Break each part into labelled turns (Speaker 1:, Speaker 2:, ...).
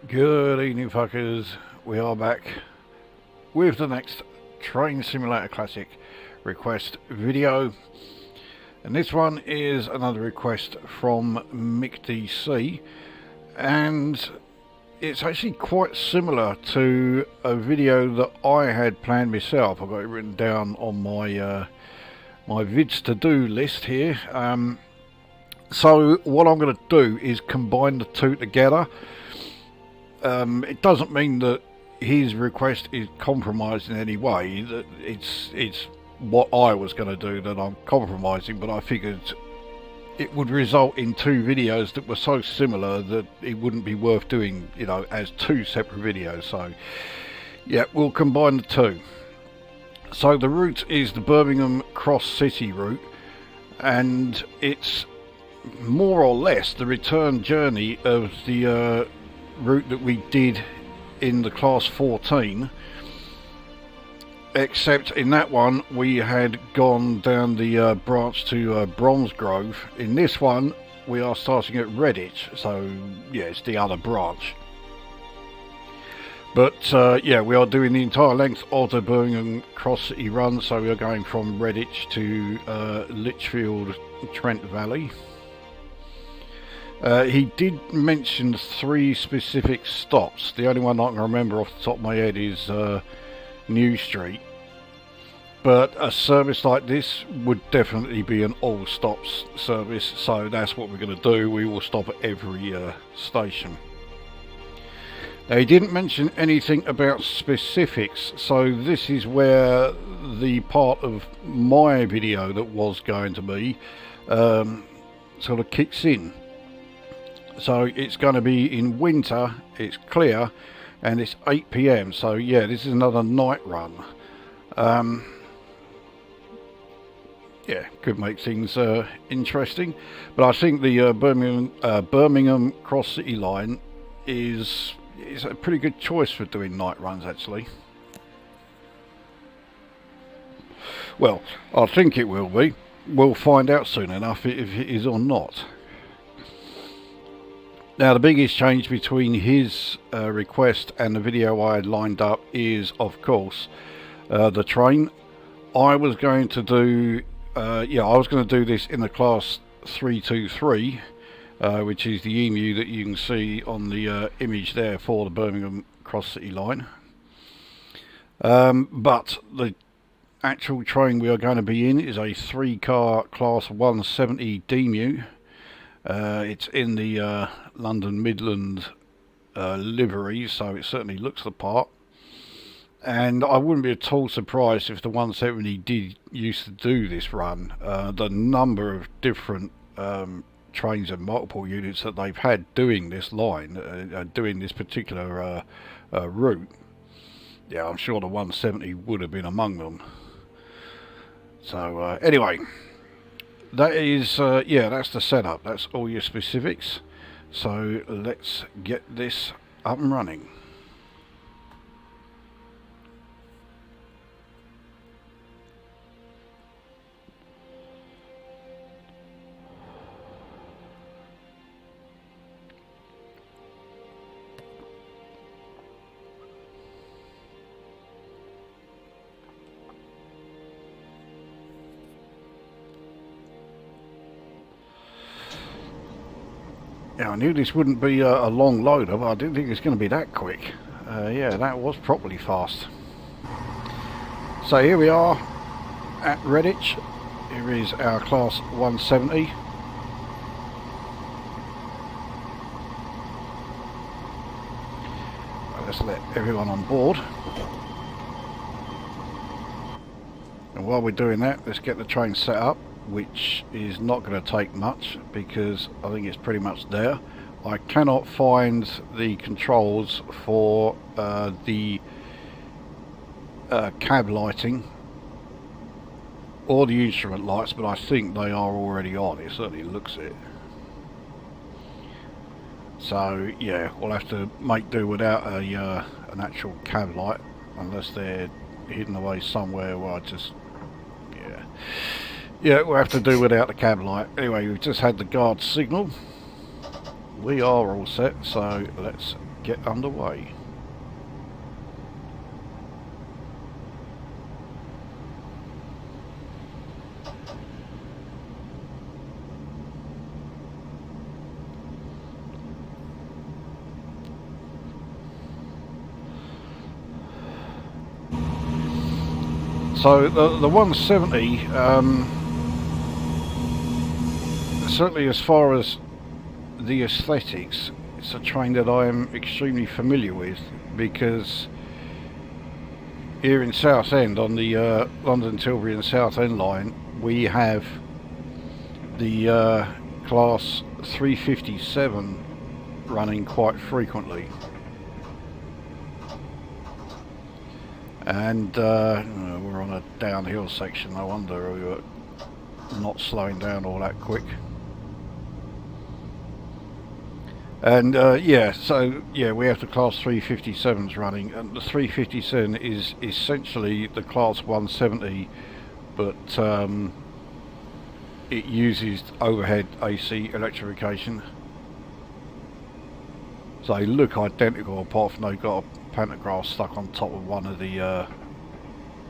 Speaker 1: Good evening, fuckers. We are back with the next Train Simulator Classic request video, and this one is another request from MikkDC, and it's actually quite similar to a video that I had planned myself. I've got it written down on my my vids to do list here. So what I'm going to do is combine the two together. It doesn't mean that his request is compromised in any way. That it's what I was going to do that I'm compromising, but I figured it would result in two videos that were so similar that it wouldn't be worth doing, you know, as two separate videos. So yeah, we'll combine the two. So the route is the Birmingham Cross City route, and it's more or less the return journey of the route that we did in the class 14, except in that one we had gone down the branch to Bromsgrove. In this one we are starting at Redditch, so yeah, it's the other branch. But yeah, we are doing the entire length of the Birmingham Cross City run, so we are going from Redditch to Lichfield Trent Valley. He did mention 3 specific stops. The only one I can remember off the top of my head is New Street. But a service like this would definitely be an all stops service, so that's what we're going to do. We will stop at every station. Now, he didn't mention anything about specifics, so this is where the part of my video that was going to be sort of kicks in. So it's going to be in winter, it's clear, and it's 8 PM, so yeah, this is another night run. Yeah, could make things interesting, but I think the Birmingham Cross City line is a pretty good choice for doing night runs, actually. Well, I think it will be. We'll find out soon enough if it is or not. Now, the biggest change between his request and the video I had lined up is, of course, the train. I was going to do, I was going to do this in the class 323, which is the emu that you can see on the image there for the Birmingham Cross City line. But the actual train we are going to be in is a 3-car class 170 DMU. It's in the London Midland livery, so it certainly looks the part. And I wouldn't be at all surprised if the 170 did used to do this run. The number of different trains and multiple units that they've had doing this line, doing this particular route. Yeah, I'm sure the 170 would have been among them. So anyway. That is, yeah, that's the setup. That's all your specifics. So let's get this up and running. Yeah, I knew this wouldn't be a long loader, but I didn't think it was going to be that quick. Yeah, that was properly fast. So here we are at Redditch. Here is our class 170. Let's let everyone on board. And while we're doing that, let's get the train set up, which is not going to take much because I think it's pretty much there. I cannot find the controls for the cab lighting or the instrument lights, but I think they are already on. It certainly looks it. So yeah, we'll have to make do without an actual cab light, unless they're hidden away somewhere where I just, yeah, we'll have to do without the cab light. Anyway, we've just had the guard signal. We are all set, so let's get underway. So the 170, certainly as far as the aesthetics, it's a train that I am extremely familiar with, because here in Southend on the London Tilbury and Southend line we have the class 357 running quite frequently. And we're on a downhill section, no wonder we were not slowing down all that quick. And yeah, so yeah, we have the class 357s running, and the 357 is essentially the class 170, but it uses overhead AC electrification. So they look identical, apart from they've got a pantograph stuck on top of one of the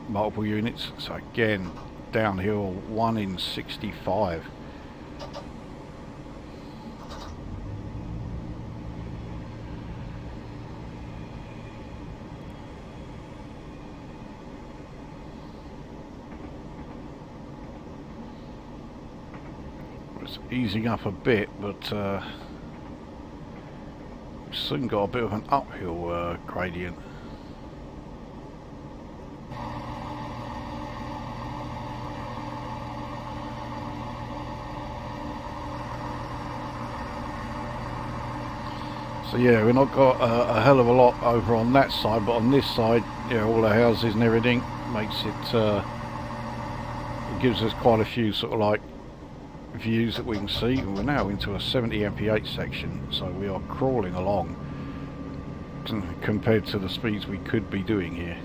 Speaker 1: multiple units. So again, downhill, 1 in 65. It's easing up a bit, but soon got a bit of an uphill gradient. So yeah, we've not got a hell of a lot over on that side, but on this side, yeah, all the houses and everything makes it, it gives us quite a few sort of like views that we can see. We're now into a 70 mph section, so we are crawling along compared to the speeds we could be doing here.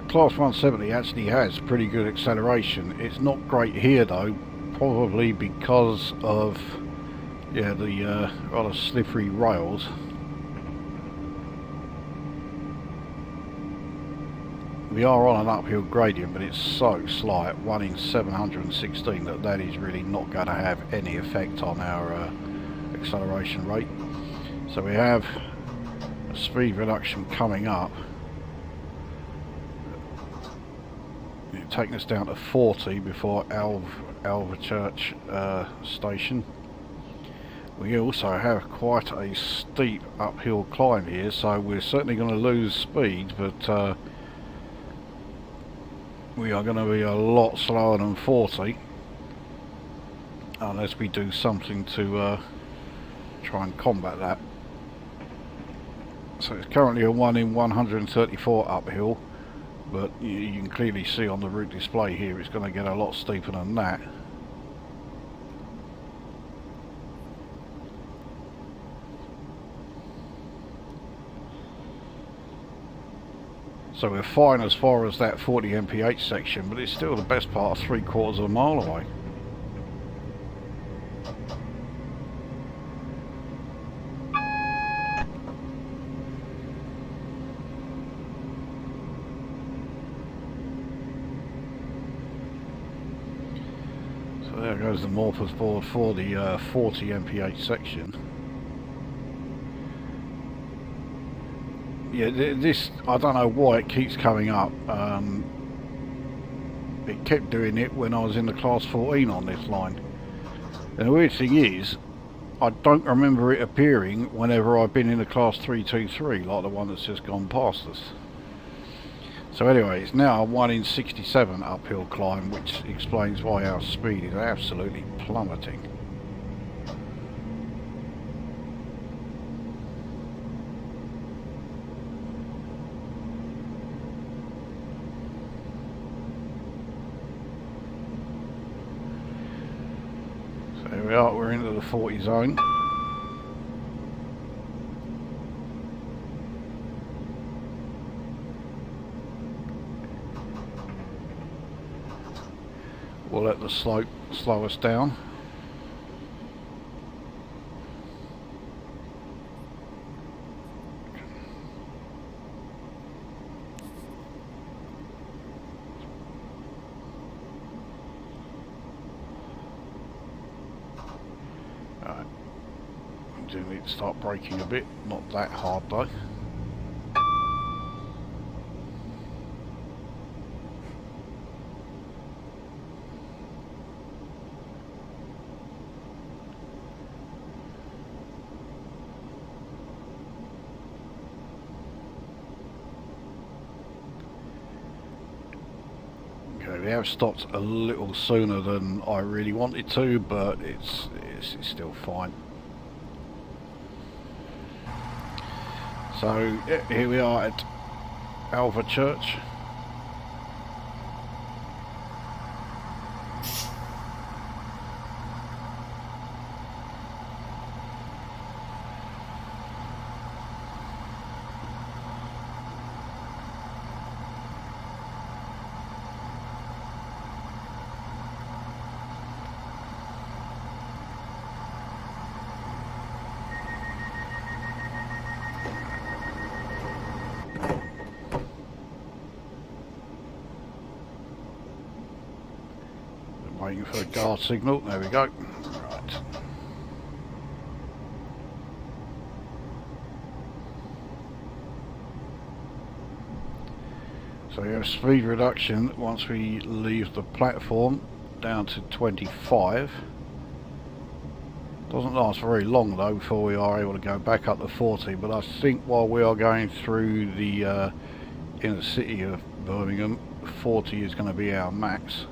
Speaker 1: Class 170 actually has pretty good acceleration. It's not great here though, probably because of the rather slippery rails. We are on an uphill gradient, but it's so slight, 1 in 716, that is really not going to have any effect on our acceleration rate. So we have a speed reduction coming up, taking us down to 40 before Alvechurch station. We also have quite a steep uphill climb here, so we're certainly going to lose speed, but we are going to be a lot slower than 40 unless we do something to try and combat that. So it's currently a 1 in 134 uphill, but you can clearly see on the route display here it's going to get a lot steeper than that. So we're fine as far as that 40 mph section, but it's still the best part of 3/4 of a mile away. So there goes the morphers board for the 40 mph section. Yeah, this, I don't know why it keeps coming up. It kept doing it when I was in the class 14 on this line. And the weird thing is, I don't remember it appearing whenever I've been in the class 323, like the one that's just gone past us. So anyway, it's now a 1 in 67 uphill climb, which explains why our speed is absolutely plummeting. . we are, we're into the 40 zone. We'll let the slope slow us down. Right. I do need to start braking a bit, not that hard though. We have stopped a little sooner than I really wanted to, but it's still fine. So here we are at Alva Church. Waiting for a guard signal. There we go. Right. So we have speed reduction once we leave the platform down to 25. Doesn't last very long though before we are able to go back up to 40, but I think while we are going through the inner city of Birmingham, 40 is going to be our max.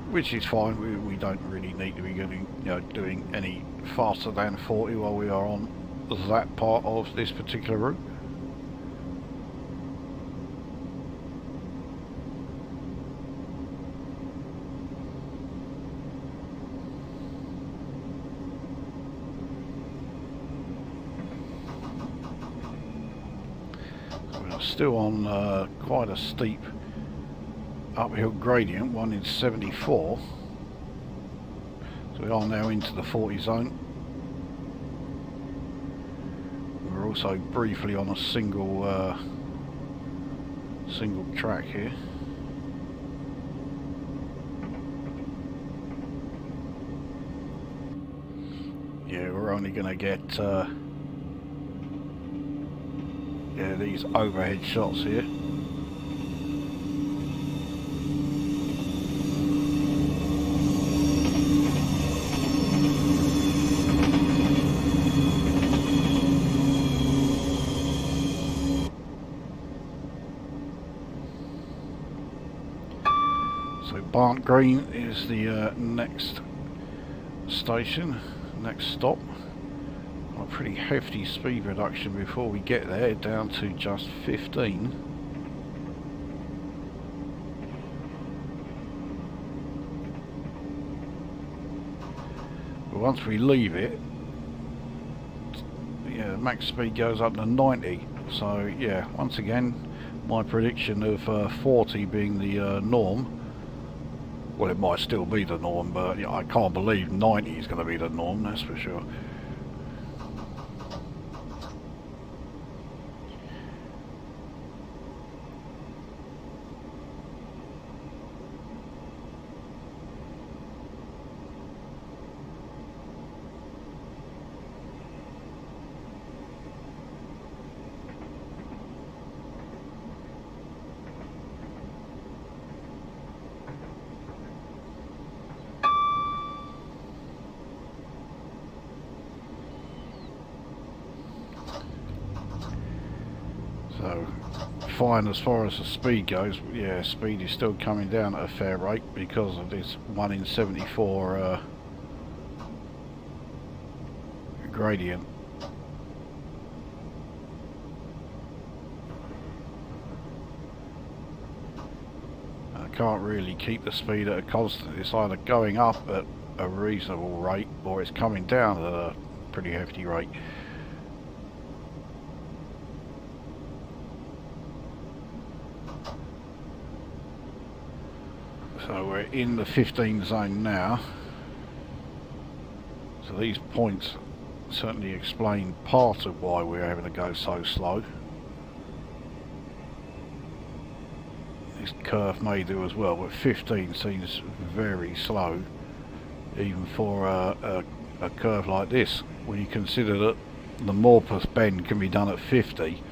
Speaker 1: Which is fine, we don't really need to be getting, doing any faster than 40 while we are on that part of this particular route. So we are still on quite a steep uphill gradient, one in 74, so we are now into the 40 zone. We're also briefly on a single track here. Yeah, we're only going to get these overhead shots here. Barnt Green is the next station, next stop. A pretty hefty speed reduction before we get there, down to just 15. But once we leave it, yeah, the max speed goes up to 90. So yeah, once again, my prediction of 40 being the norm. Well, it might still be the norm, but I can't believe 90 is going to be the norm, that's for sure. So, fine as far as the speed goes. Yeah, speed is still coming down at a fair rate because of this 1 in 74 gradient. can't really keep the speed at a constant. It's either going up at a reasonable rate or it's coming down at a pretty hefty rate. So we're in the 15 zone now. So these points certainly explain part of why we're having to go so slow. This curve may do as well, but 15 seems very slow even for a curve like this, when you consider that the Morpeth bend can be done at 50.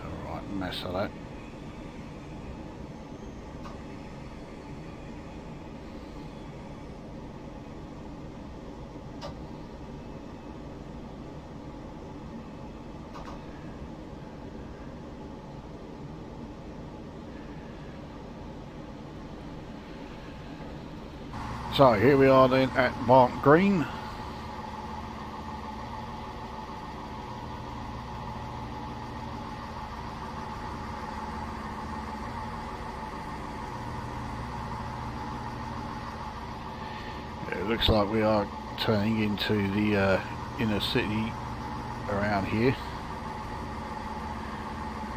Speaker 1: Alright, mess of that. So here we are then at Mark Green. It looks like we are turning into the inner city around here,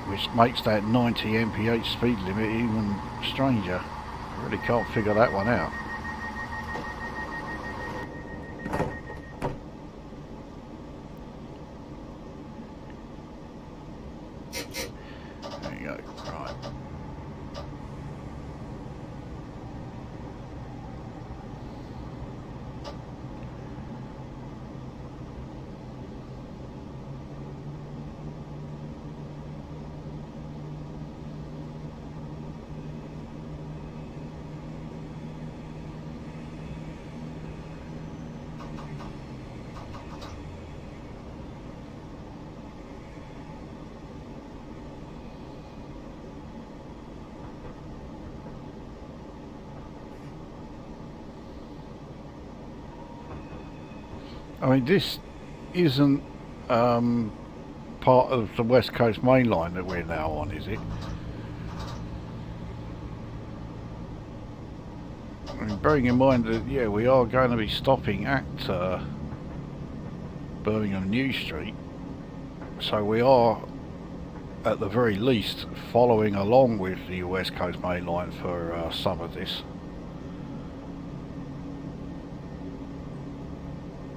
Speaker 1: which makes that 90 mph speed limit even stranger. I really can't figure that one out. There you go, right. I mean, this isn't part of the West Coast main line that we're now on, is it? I mean, bearing in mind that, yeah, we are going to be stopping at Birmingham New Street, so we are at the very least following along with the West Coast main line for some of this.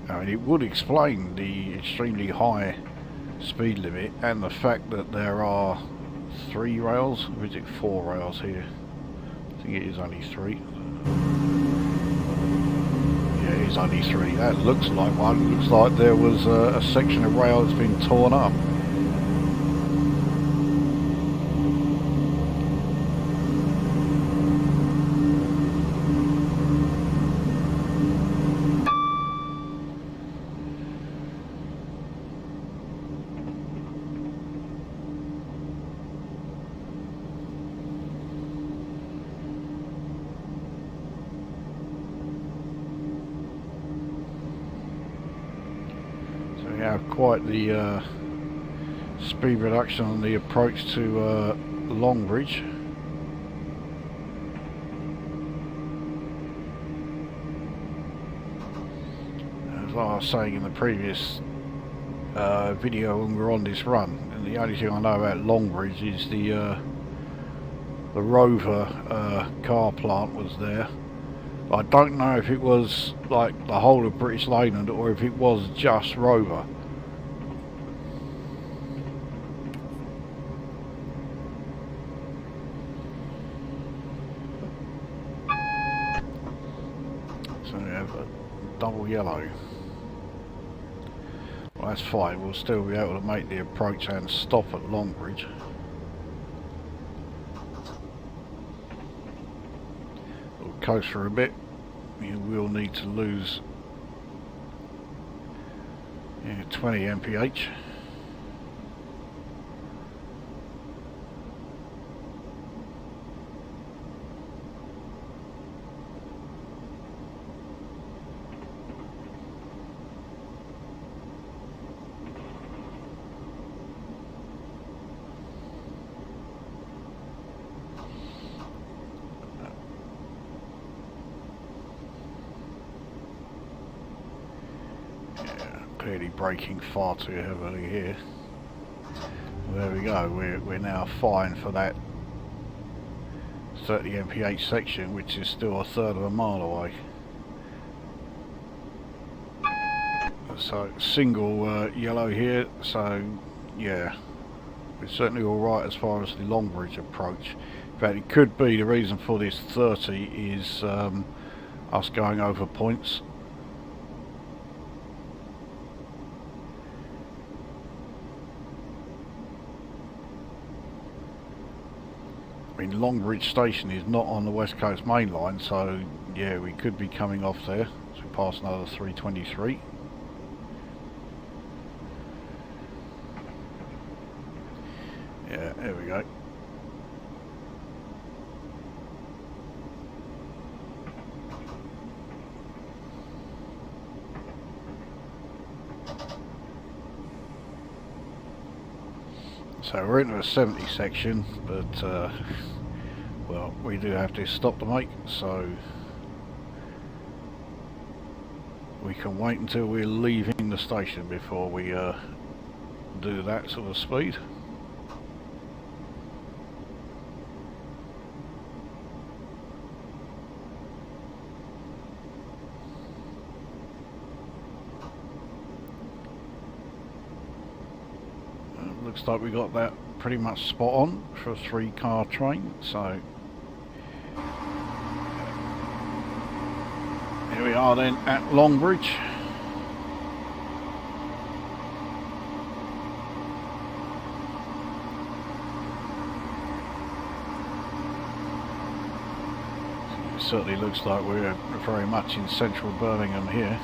Speaker 1: I mean, it would explain the extremely high speed limit and the fact that there are 3 rails, or is it 4 rails here? I think it is only 3. Yeah, it is only 3. That looks like one. It looks like there was a section of rail that's been torn up. Have quite the speed reduction on the approach to Longbridge. As I was saying in the previous video when we were on this run, and the only thing I know about Longbridge is the Rover car plant was there. I don't know if it was like the whole of British Leyland or if it was just Rover. So we have a double yellow. Well, that's fine, we'll still be able to make the approach and stop at Longbridge. We'll coast for a bit. You will need to lose 20 mph. Clearly braking far too heavily here. Well, there we go, we're now fine for that 30 mph section, which is still a third of a mile away. So single yellow here, so yeah, we're certainly alright as far as the Longbridge approach. In fact, it could be the reason for this 30 is us going over points. I mean, Longbridge station is not on the West Coast main line, so yeah, we could be coming off there as we pass another 323. Yeah, there we go. So we're into a 70 section, but well, we do have to stop to make, so we can wait until we're leaving the station before we do that sort of speed. Looks like we got that pretty much spot on for a 3-car train, so here we are then at Longbridge. It certainly looks like we're very much in central Birmingham here.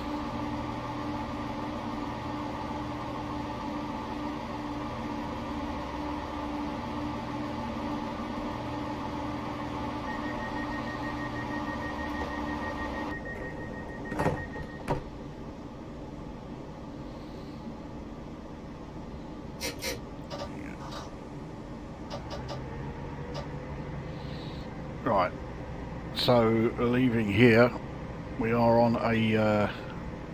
Speaker 1: Right, so leaving here, we are on a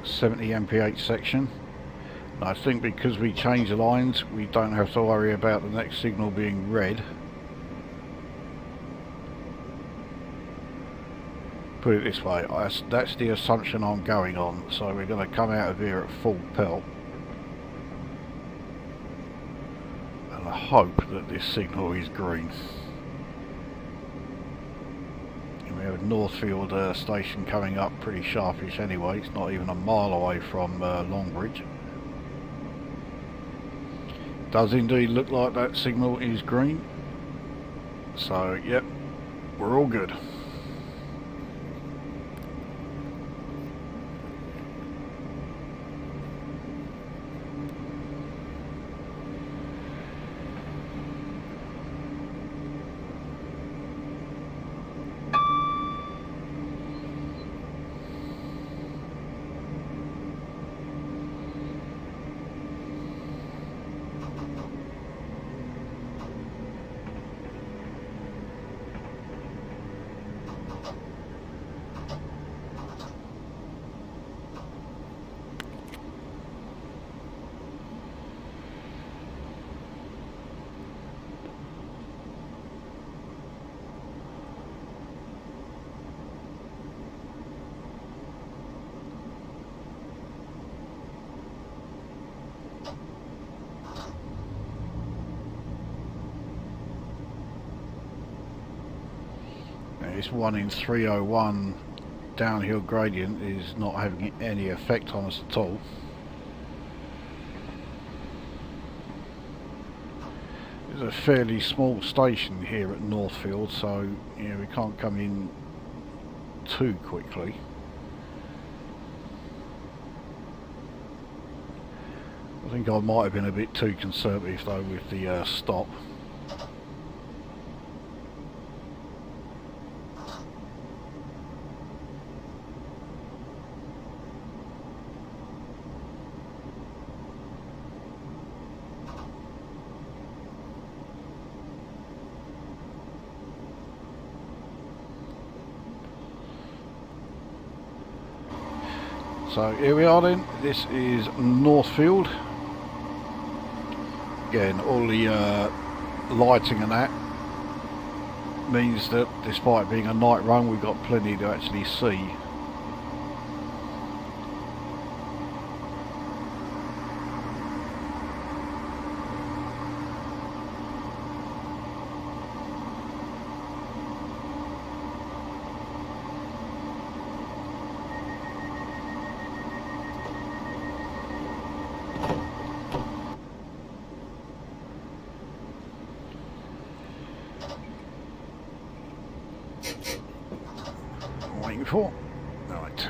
Speaker 1: 70 mph section. I think because we changed the lines, we don't have to worry about the next signal being red. Put it this way, that's the assumption I'm going on, so we're going to come out of here at full pelt. And I hope that this signal is green. We have Northfield station coming up pretty sharpish anyway, it's not even a mile away from Longbridge. Does indeed look like that signal is green, so yep, we're all good. This 1 in 301 downhill gradient is not having any effect on us at all. It's a fairly small station here at Northfield, so yeah, we can't come in too quickly. I think I might have been a bit too conservative though with the stop. So here we are then, this is Northfield. Again, all the lighting and that means that despite being a night run, we've got plenty to actually see. Waiting for. Right.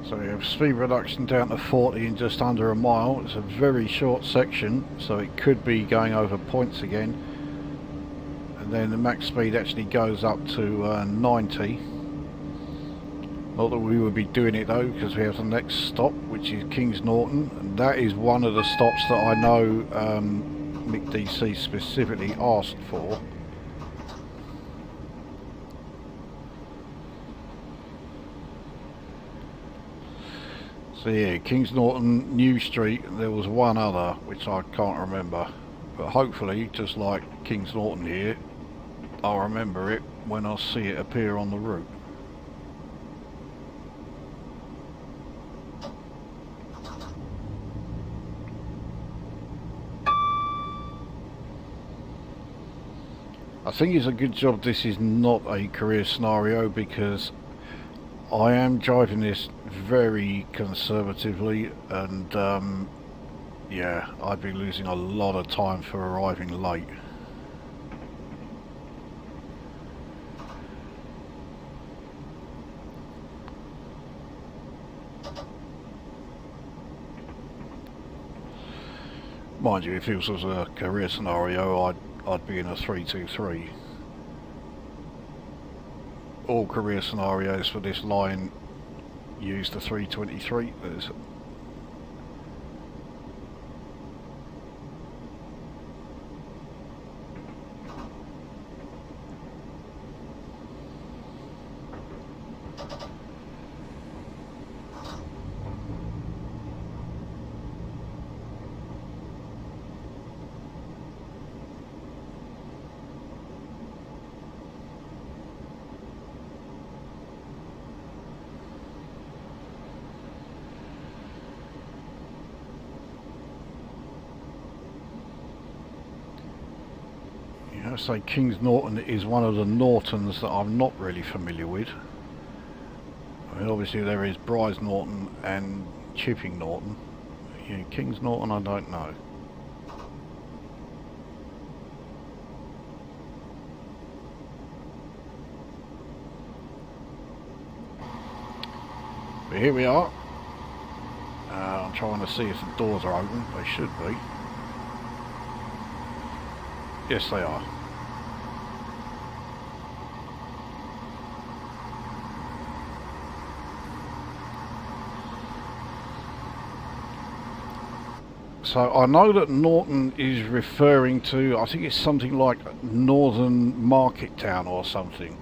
Speaker 1: So we have speed reduction down to 40 in just under a mile. It's a very short section, so it could be going over points again. And then the max speed actually goes up to 90. Not that we would be doing it though, because we have the next stop, which is Kings Norton. And that is one of the stops that I know MikkDC specifically asked for. So yeah, Kings Norton, New Street, and there was one other which I can't remember. But hopefully, just like Kings Norton here, I'll remember it when I see it appear on the route. I think it's a good job this is not a career scenario, because I am driving this very conservatively, and yeah, I'd be losing a lot of time for arriving late. Mind you, if it was a career scenario, I'd be in a 323. All career scenarios for this line use the 323. I say Kings Norton is one of the Nortons that I'm not really familiar with. I mean, obviously there is Bryce Norton and Chipping Norton. Yeah, Kings Norton I don't know. But here we are. I'm trying to see if the doors are open. They should be. Yes, they are. So I know that Norton is referring to, I think it's something like Northern Market Town or something.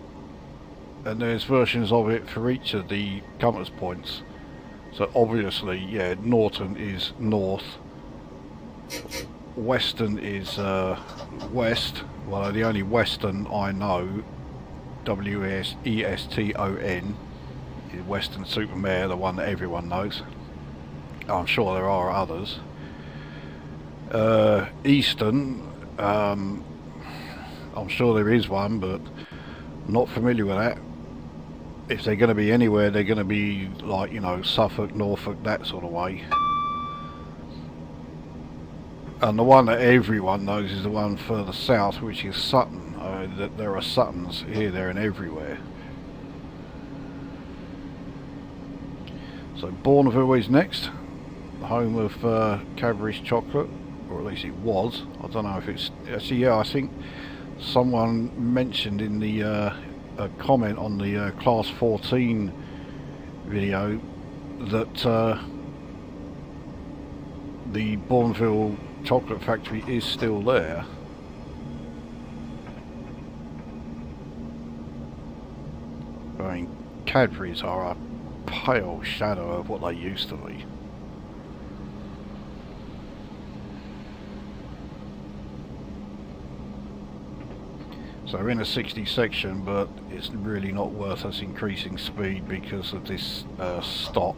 Speaker 1: And there's versions of it for each of the compass points. So obviously, yeah, Norton is north. Western is west. Well, the only Western I know, W-E-S-T-O-N, is Western Supermare, the one that everyone knows. I'm sure there are others. Eastern, I'm sure there is one, but I'm not familiar with that. If they're going to be anywhere, they're going to be like, you know, Suffolk, Norfolk, that sort of way. And the one that everyone knows is the one further south, which is Sutton. That there are Suttons here, there and everywhere. So Bourneville is next, the home of Cadbury's chocolate, or at least it was. I don't know if it's actually, yeah, I think someone mentioned in the a comment on the Class 14 video that the Bourneville chocolate factory is still there. I mean, Cadbury's are a pale shadow of what they used to be. So we're in a 60 section, but it's really not worth us increasing speed because of this stop.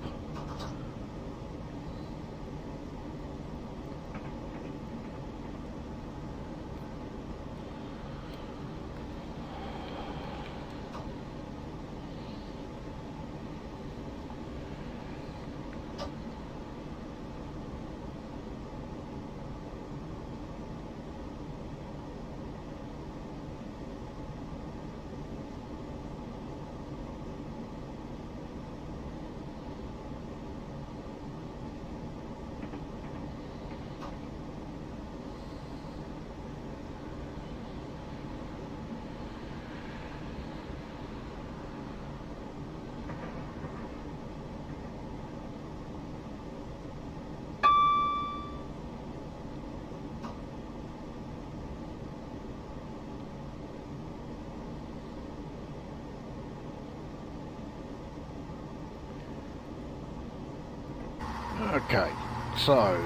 Speaker 1: Okay, so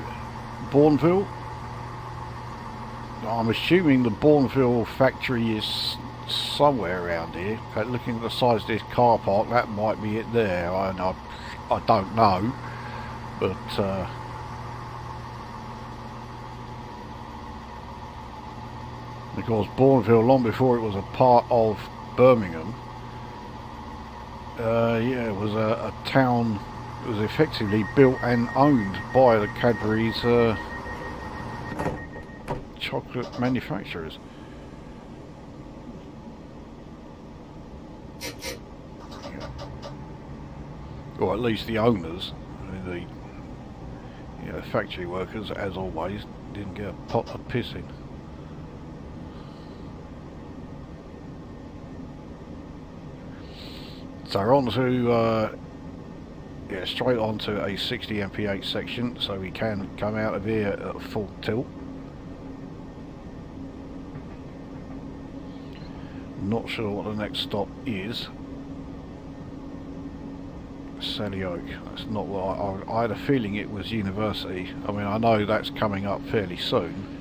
Speaker 1: Bourneville. I'm assuming the Bourneville factory is somewhere around here. Okay, looking at the size of this car park, that might be it there. I don't know, but because Bourneville, long before it was a part of Birmingham, yeah, it was a town. It was effectively built and owned by the Cadbury's chocolate manufacturers. Or at least the owners. The factory workers, as always, didn't get a pot of pissing. So we're on to straight onto a 60 mph section, so we can come out of here at full tilt. Not sure what the next stop is. Sally Oak. That's not what I had a feeling it was University. I mean, I know that's coming up fairly soon.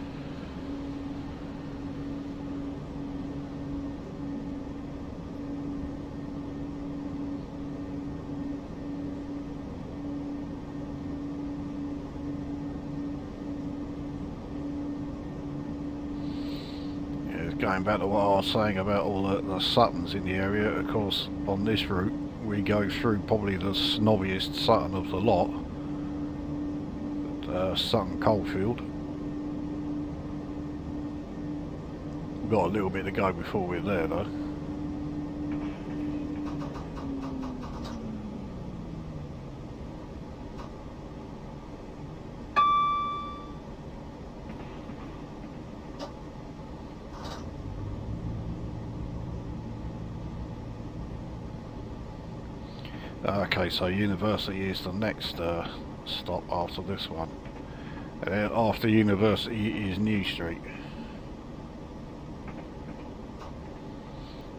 Speaker 1: Going back to what I was saying about all the Suttons in the area, of course, on this route we go through probably the snobbiest Sutton of the lot, Sutton Coalfield. We've got a little bit to go before we're there though. Okay, so University is the next stop after this one. And then after University is New Street.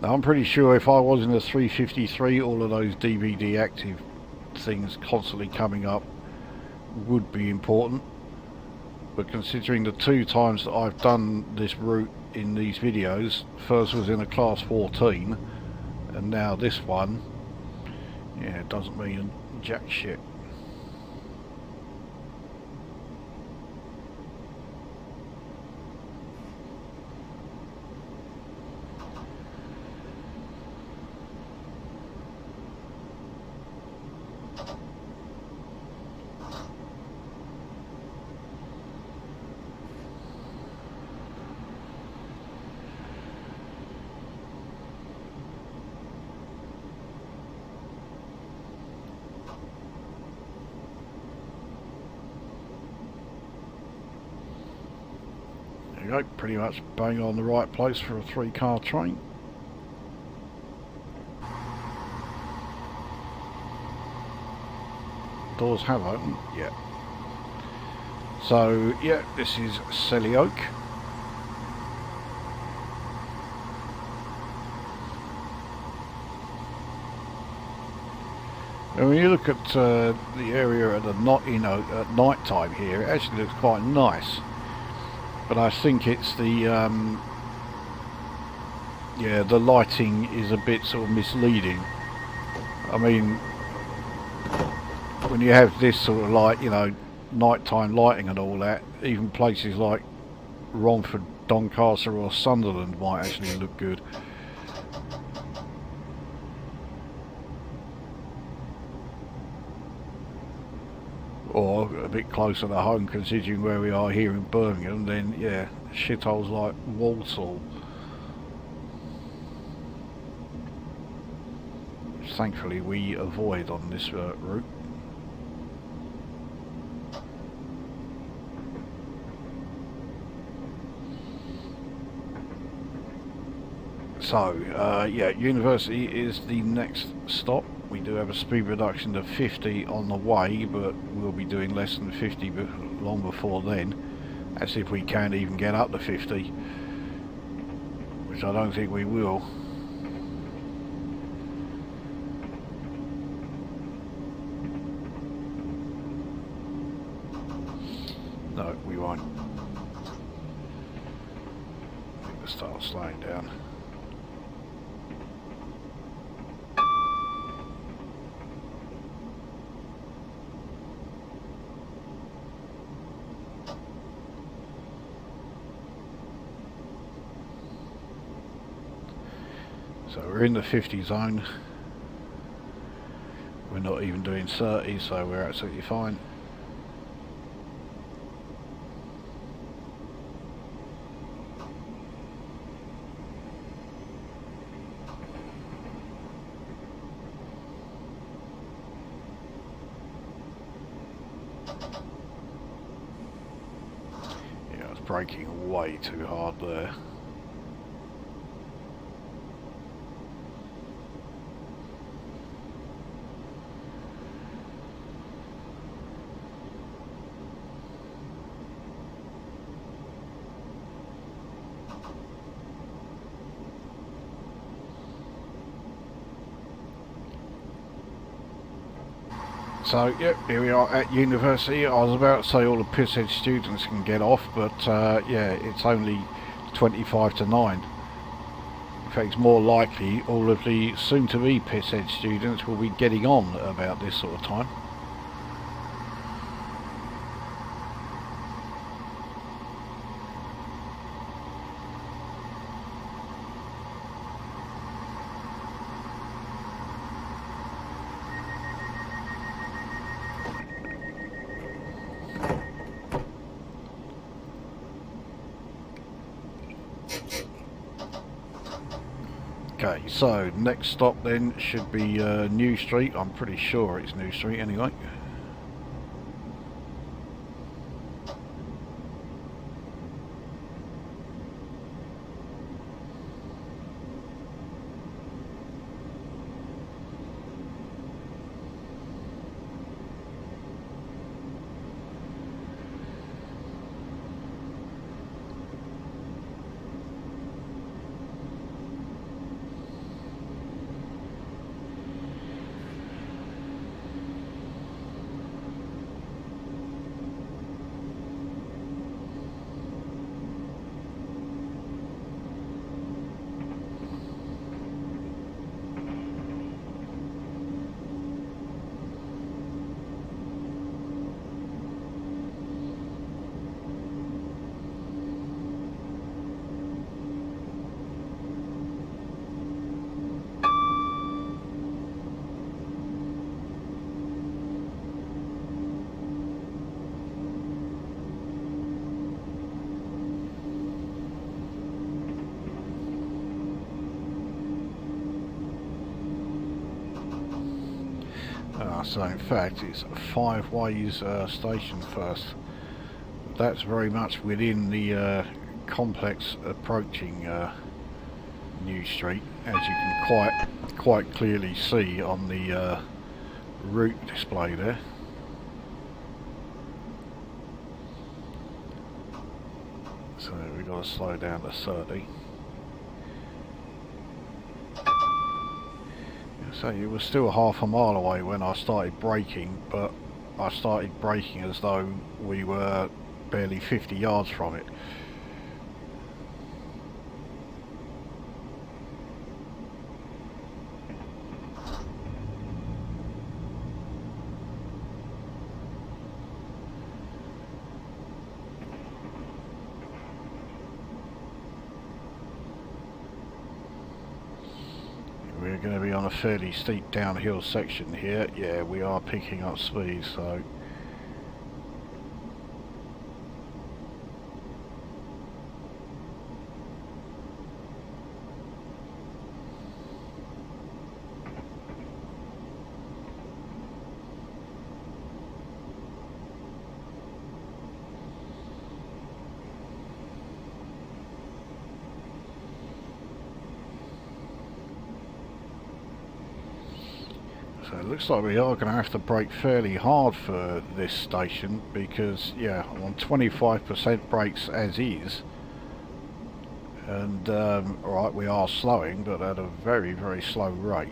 Speaker 1: Now I'm pretty sure if I was in a 353, all of those DVD active things constantly coming up would be important. But considering the 2 times that I've done this route in these videos, first was in a class 14 and now this one, yeah, it doesn't mean jack shit. There you go, pretty much bang on the right place for a 3-car train. Doors have opened, yeah. So, yeah, this is Selly Oak. And when you look at the area at night time here, it actually looks quite nice. But I think it's the yeah, the lighting is a bit sort of misleading. I mean, when you have this sort of light, you know, nighttime lighting and all that, even places like Romford, Doncaster or Sunderland might actually look good. Or a bit closer to home, considering where we are here in Birmingham, then yeah, shitholes like Walsall. Which thankfully we avoid on this route. So, yeah, University is the next stop. We do have a speed reduction to 50 on the way, but we'll be doing less than 50 long before then. As if we can even get up to 50, which I don't think we will. No, we won't. I think we'll start slowing down. So we're in the 50 zone. We're not even doing 30, so we're absolutely fine. Yeah, I was braking way too hard there. So, yep, here we are at University. I was about to say all the pisshead students can get off, but yeah, it's only 25 to 9. In fact, it's more likely all of the soon-to-be pisshead students will be getting on about this sort of time. Okay, so next stop then should be New Street. I'm pretty sure it's New Street anyway. So in fact it's a 5 ways station first. That's very much within the complex approaching New Street, as you can quite clearly see on the route display there. So we've got to slow down to 30. So you were still half a mile away when I started braking, but I started braking as though we were barely 50 yards from it. We're going to be on a fairly steep downhill section here. Yeah, we are picking up speed, so it looks like we are going to have to brake fairly hard for this station, because yeah, I'm on 25% brakes as is, and alright, we are slowing, but at a very slow rate.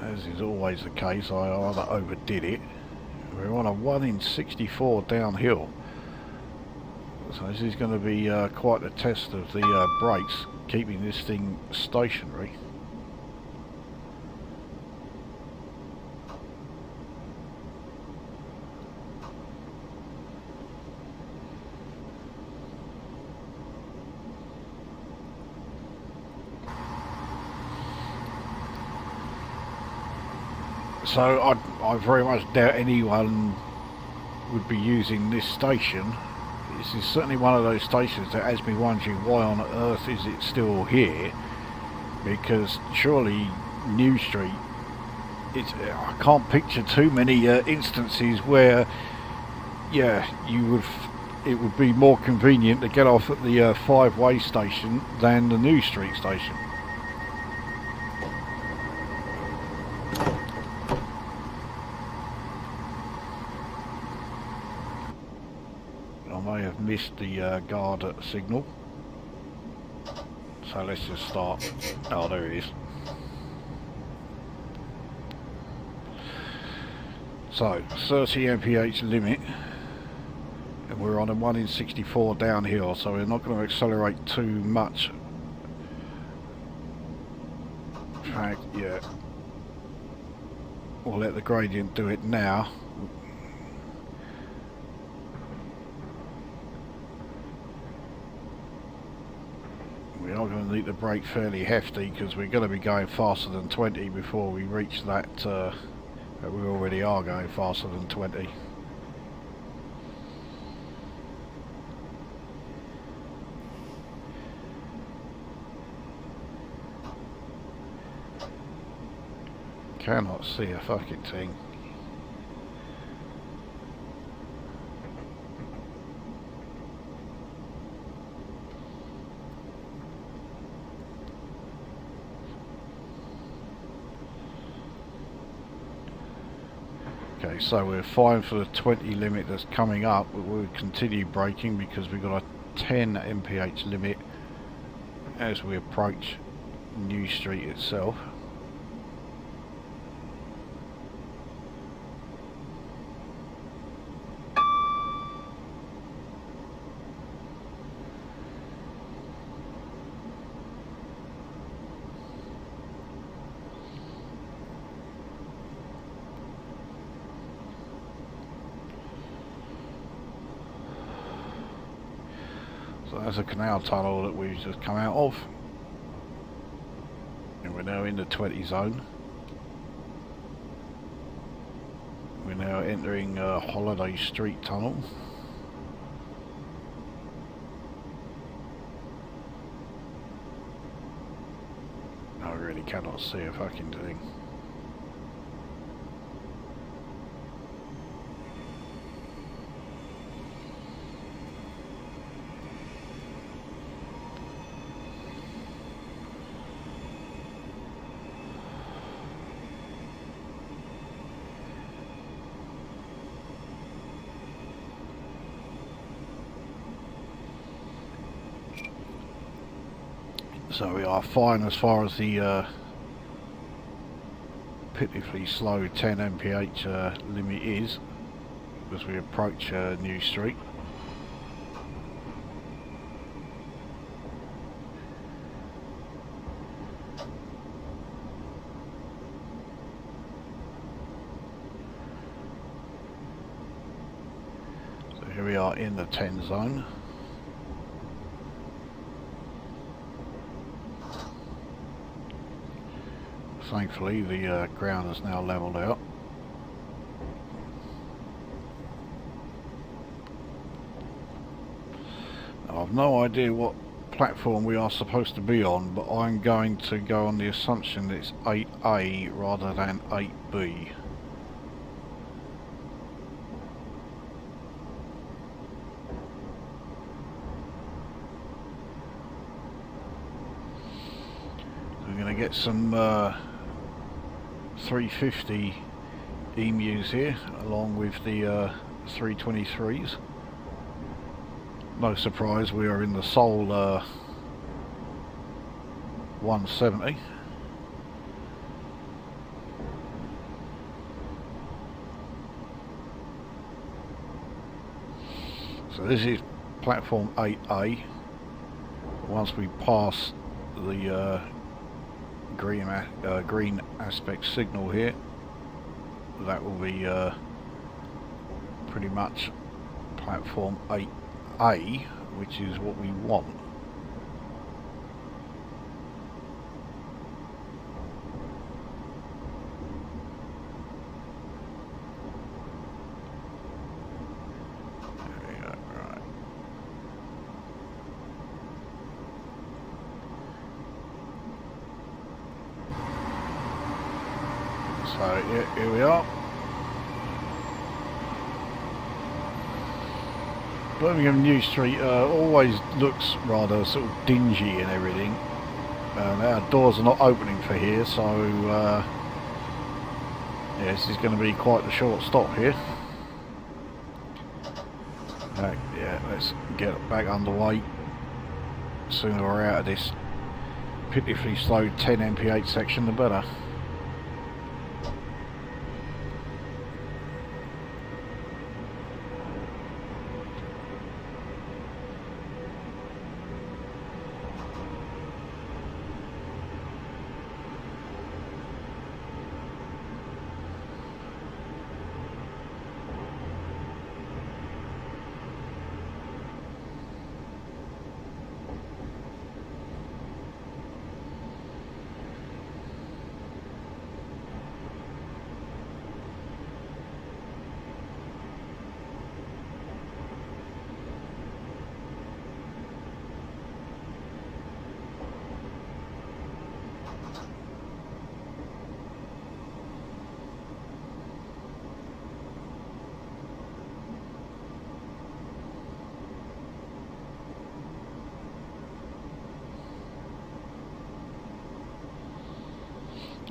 Speaker 1: As is always the case, I either overdid it. We're on a 1 in 64 downhill, so this is going to be quite a test of the brakes, keeping this thing stationary. So I very much doubt anyone would be using this station. This is certainly one of those stations that has me wondering why on earth is it still here, because surely New Street, I can't picture too many instances where yeah, it would be more convenient to get off at the 5-way station than the New Street station. I may have missed the guard signal, so let's just start. Oh, there it is. So 30 mph limit, and we're on a 1 in 64 downhill, so we're not going to accelerate too much. In fact, yeah, we'll let the gradient do it now. We are going to need to brake fairly hefty, because we're going to be going faster than 20 before we reach that. We already are going faster than 20. Cannot see a fucking thing. Okay, so we're fine for the 20 limit that's coming up, but we'll continue braking because we've got a 10 mph limit as we approach New Street itself. So that's a canal tunnel that we've just come out of, and we're now in the 20 zone. We're now entering Holiday Street Tunnel. I really cannot see a fucking thing. So we are fine as far as the pitifully slow 10 mph limit is as we approach New Street. So here we are in the 10 zone. Thankfully the ground is now levelled out. Now, I've no idea what platform we are supposed to be on, but I'm going to go on the assumption that it's 8A rather than 8B. We're going to get some 350 emus here along with the 323s. No surprise, we are in the sole 170. So this is platform 8A. Once we pass the green aspect signal here, that will be pretty much platform 8A, which is what we want. There we go, right. So here we are. Birmingham New Street always looks rather sort of dingy and everything. Our doors are not opening for here, so yeah, this is going to be quite a short stop here. Yeah, let's get back underway. The sooner we're out of this pitifully slow 10 mph section, the better.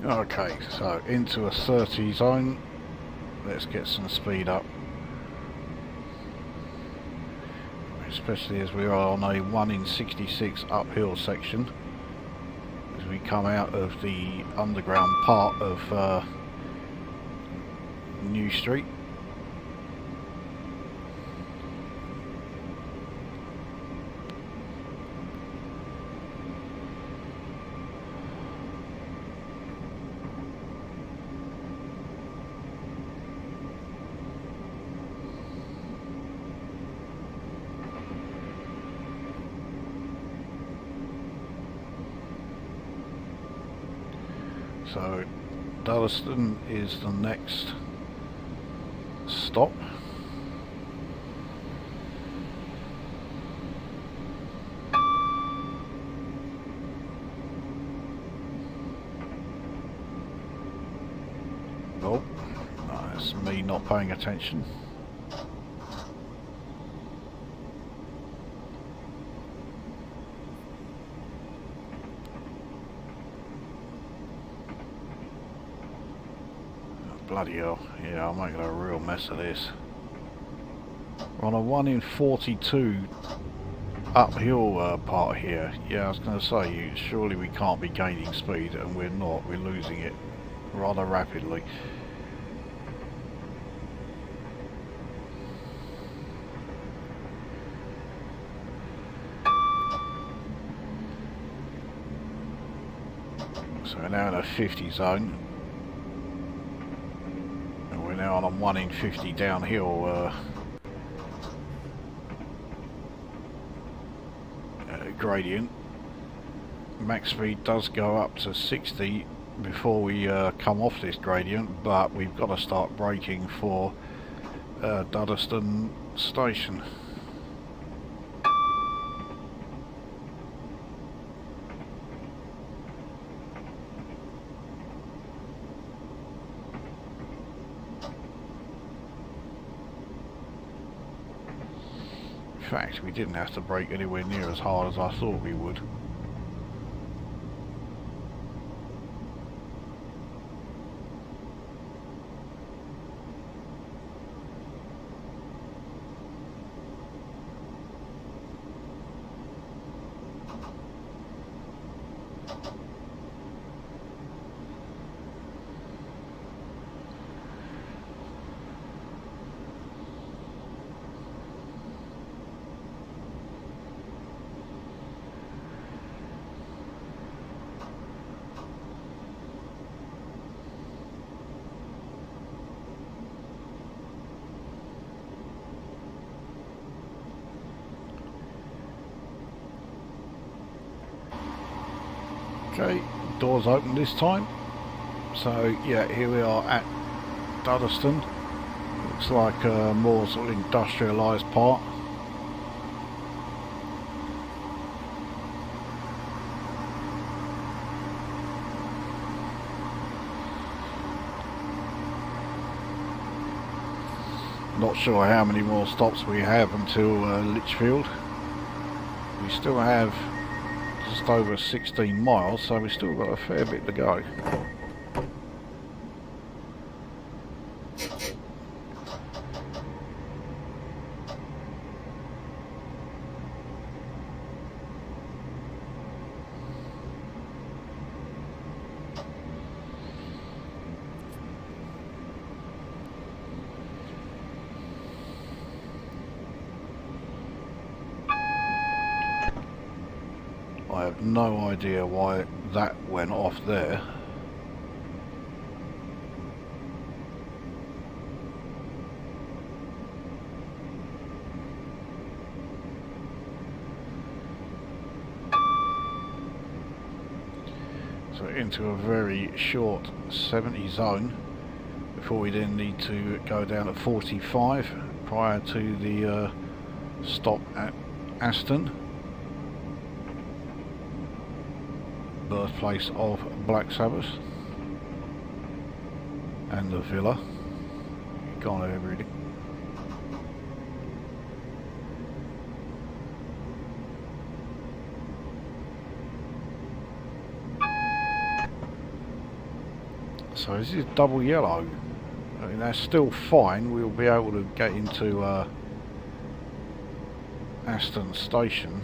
Speaker 1: Okay, so into a 30 zone. Let's get some speed up, especially as we are on a 1 in 66 uphill section as we come out of the underground part of New Street. So Dallaston is the next stop. Oh, that's me not paying attention. Bloody hell, yeah, I'm making a real mess of this. We're on a 1 in 42 uphill part here. Yeah, I was going to say, surely we can't be gaining speed, and we're not. We're losing it rather rapidly. So we're now in a 50 zone. And we're now on a 1 in 50 downhill gradient. Max speed does go up to 60 before we come off this gradient, but we've got to start braking for Duddeston station. In fact, we didn't have to brake anywhere near as hard as I thought we would. Okay, doors open this time. So yeah, here we are at Duddeston. Looks like a more sort of industrialised part. Not sure how many more stops we have until Lichfield. We still have just over 16 miles, so we've still got a fair bit to go. I have no idea why that went off there. So into a very short 70 zone before we then need to go down to 45 prior to the stop at Aston, birthplace of Black Sabbath and the villa. Can't have everything. So this is double yellow. I mean, that's still fine. We'll be able to get into Aston station.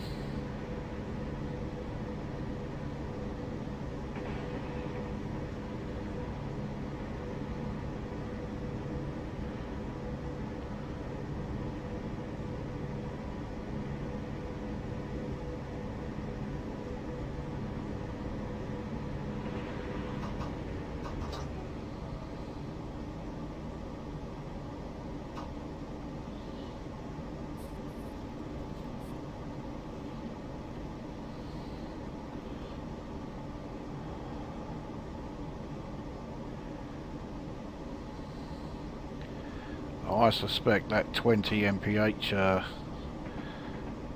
Speaker 1: I suspect that 20 mph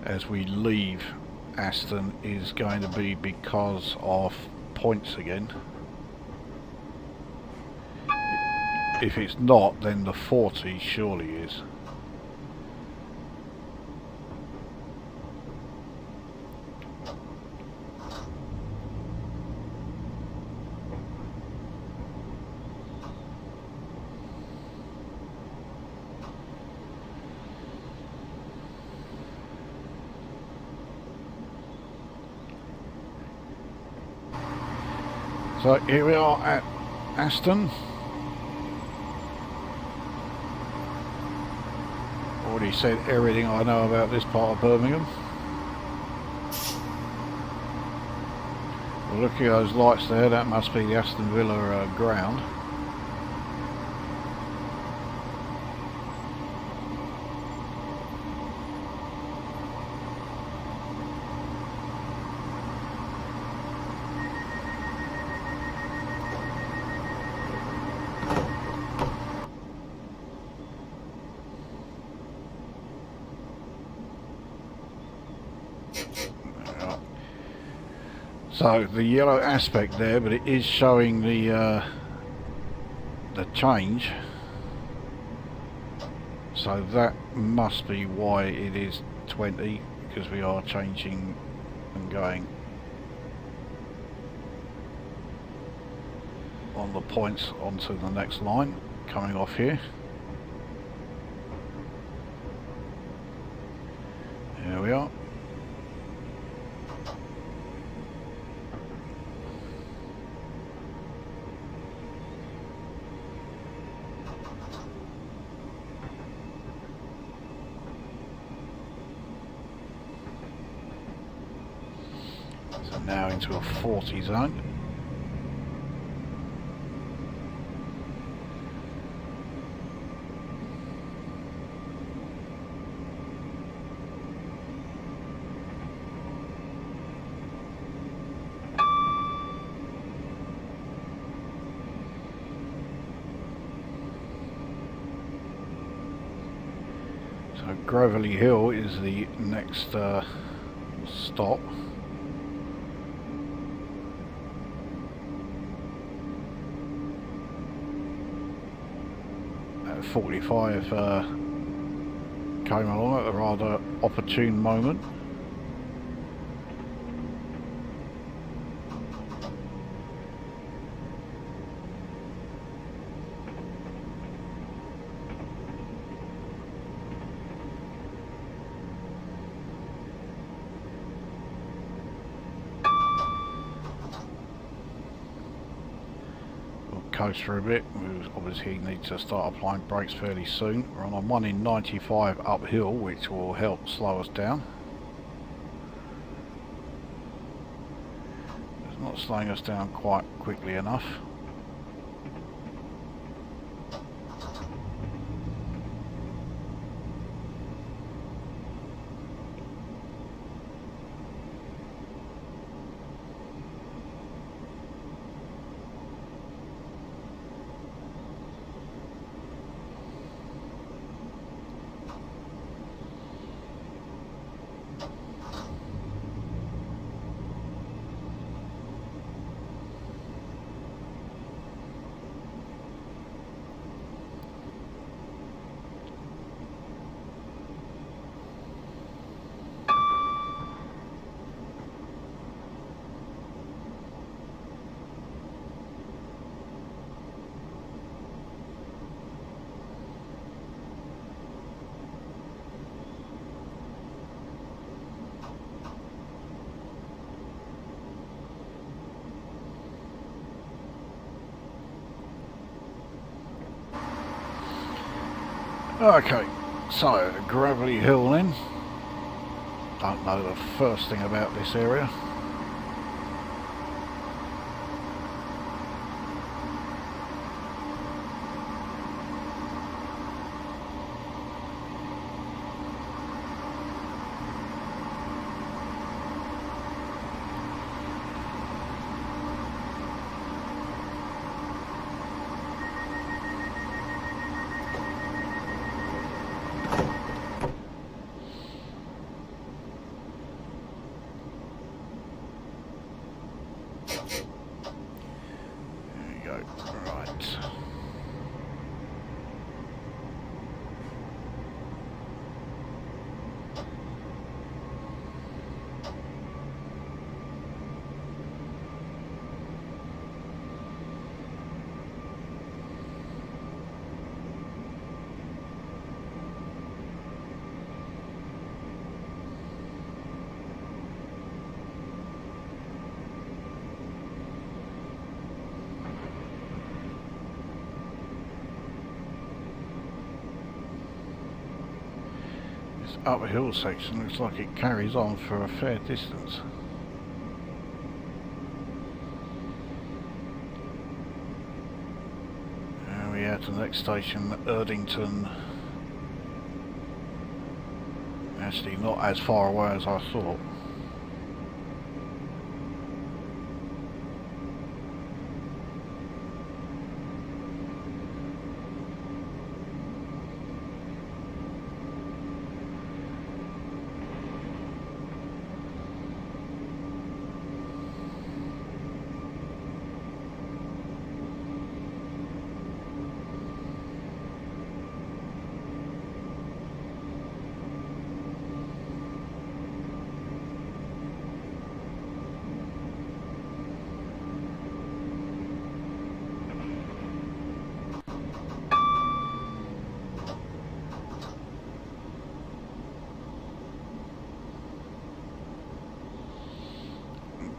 Speaker 1: as we leave Aston is going to be because of points again. If it's not, then the 40 surely is. So here we are at Aston. Already said everything I know about this part of Birmingham. Well, look at those lights there, that must be the Aston Villa ground. So the yellow aspect there, but it is showing the change. So that must be why it is 20, because we are changing and going on the points onto the next line coming off here. There we are. So now into a 40 zone. So Gravelly Hill is the next stop. At 45 came along at a rather opportune moment. Coast for a bit. We obviously need to start applying brakes fairly soon. We're on a 1 in 95 uphill, which will help slow us down. It's not slowing us down quite quickly enough. Okay, so Gravelly Hill then. Don't know the first thing about this area. uphill section looks like it carries on for a fair distance. And we are to the next station, Erdington. Actually not as far away as I thought.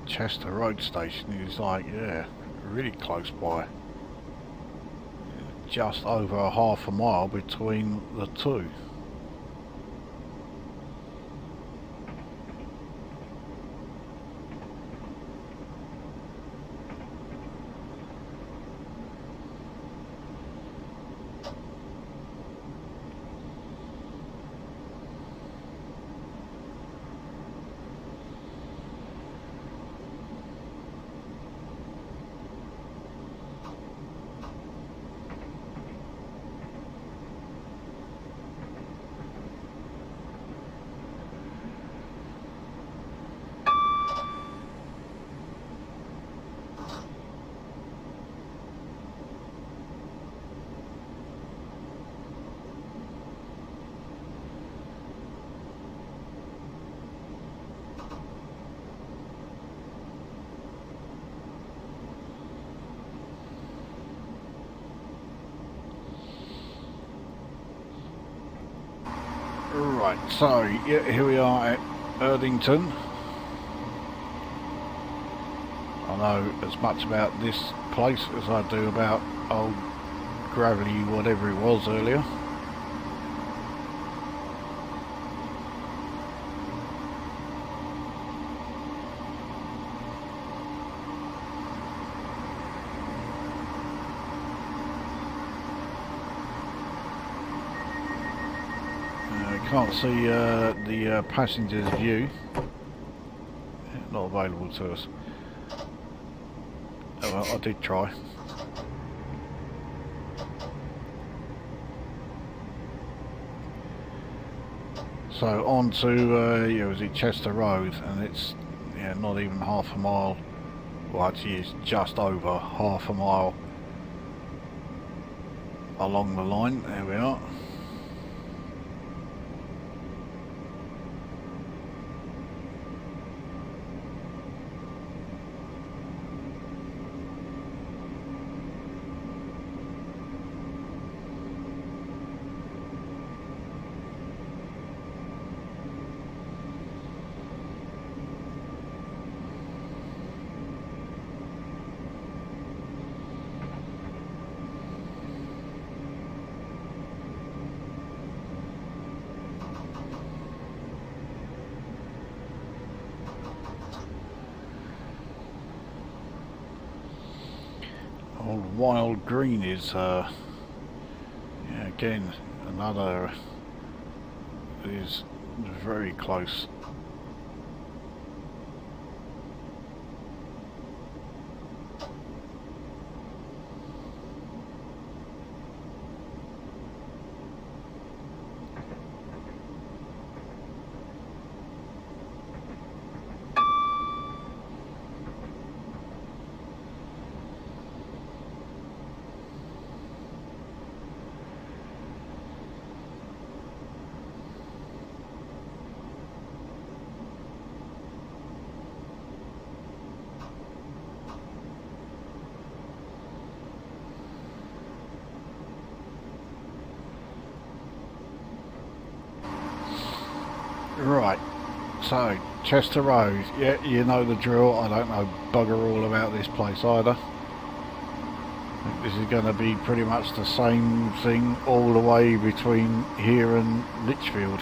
Speaker 1: Chester Road station is like, yeah, really close by. Just over a half a mile between the two. Right, so yeah, here we are at Erdington. I know as much about this place as I do about old Gravelly whatever it was earlier. Can't see the passenger's view. Not available to us. Oh well, I did try. So on to yeah, was it Chester Road, and it's not even half a mile. Well, actually, it's just over half a mile along the line. There we are. Old Wild Green is yeah, again another is very close. Right, so Chester Road, yeah, you know the drill. I don't know bugger all about this place either. I think this is going to be pretty much the same thing all the way between here and Lichfield.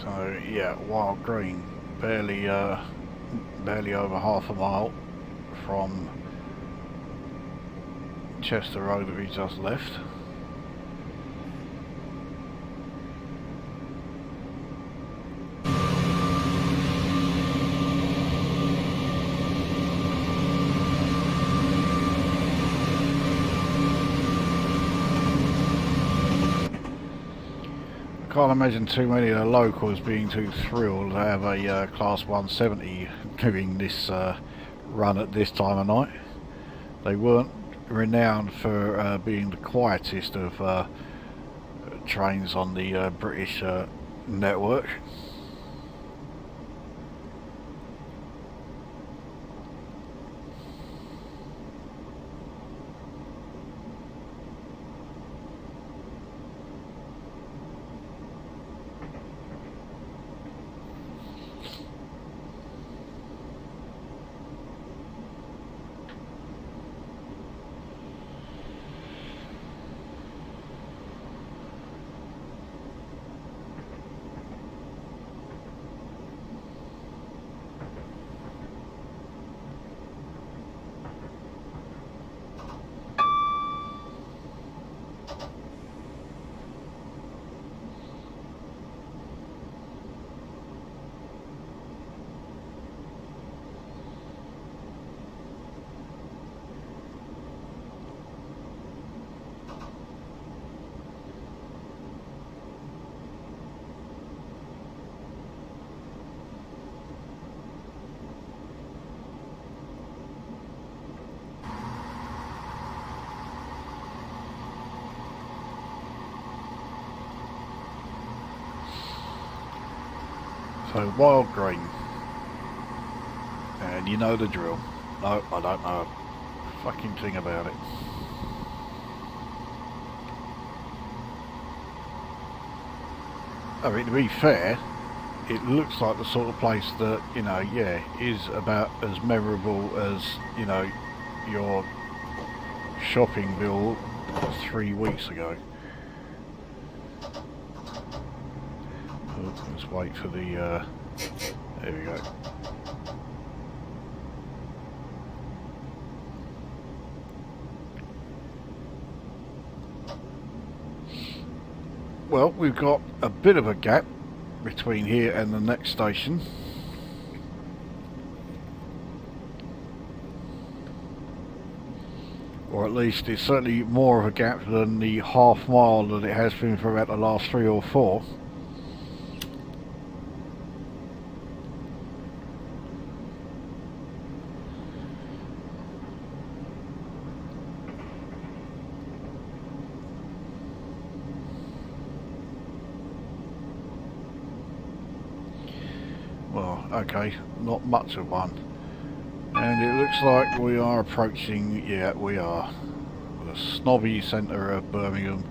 Speaker 1: So yeah, wild green, barely over half a mile from Chester Road that we just left. Can't imagine too many of the locals being too thrilled to have a Class 170 doing this run at this time of night. They weren't renowned for being the quietest of trains on the British network. So wild green, and you know the drill. No, I don't know a fucking thing about it. I mean, to be fair, it looks like the sort of place that, you know, yeah, is about as memorable as, you know, your shopping bill 3 weeks ago. Oh, let's wait for the, there we go. Well, we've got a bit of a gap between here and the next station. Or at least it's certainly more of a gap than the half mile that it has been for about the last 3 or 4. Well, okay, not much of one. And it looks like we are approaching, yeah, we are, the snobby centre of Birmingham.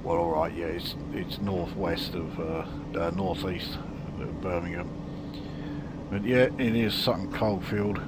Speaker 1: Well, alright, yeah, it's northwest of, northeast of Birmingham. But yeah, it is Sutton Coldfield.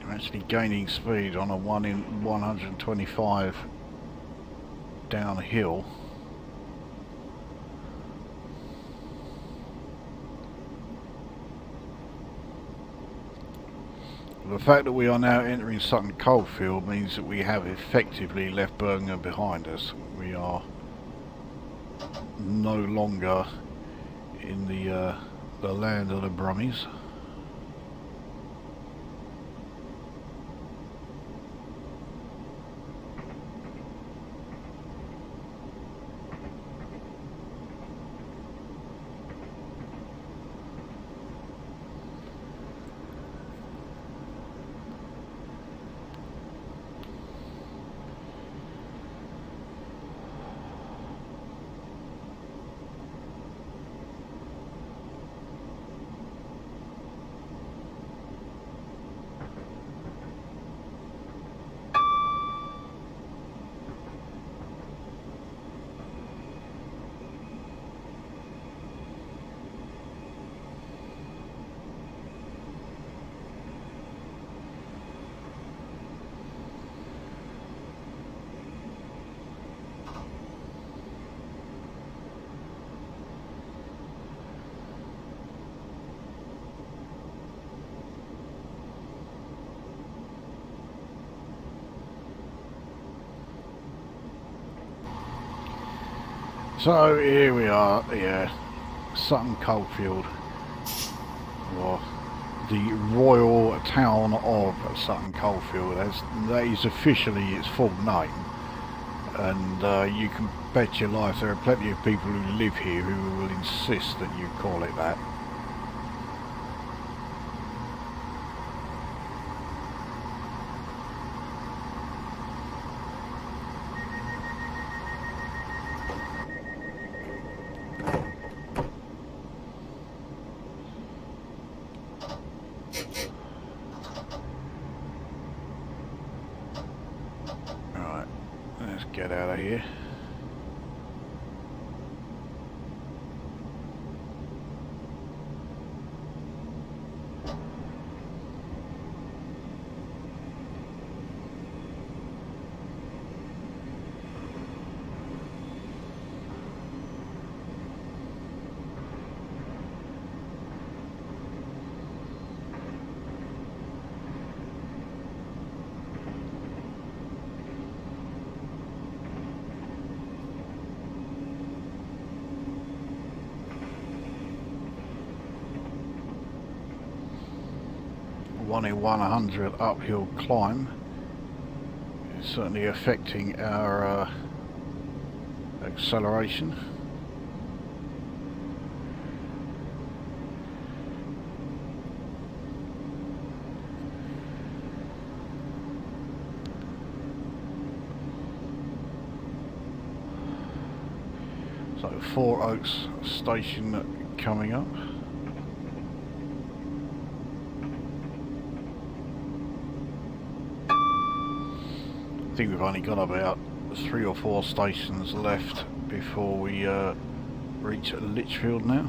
Speaker 1: Actually gaining speed on a 1 in 125 downhill. The fact that we are now entering Sutton Coldfield means that we have effectively left Birmingham behind us. We are no longer in the land of the Brummies. So here we are, yeah, Sutton Coldfield, or the royal town of Sutton Coldfield. That is officially its full name, and you can bet your life there are plenty of people who live here who will insist that you call it that. Right, let's get out of here. One in 100 uphill climb. It's certainly affecting our acceleration. So Four Oaks station coming up. I think we've only got about 3 or 4 stations left before we reach Lichfield now.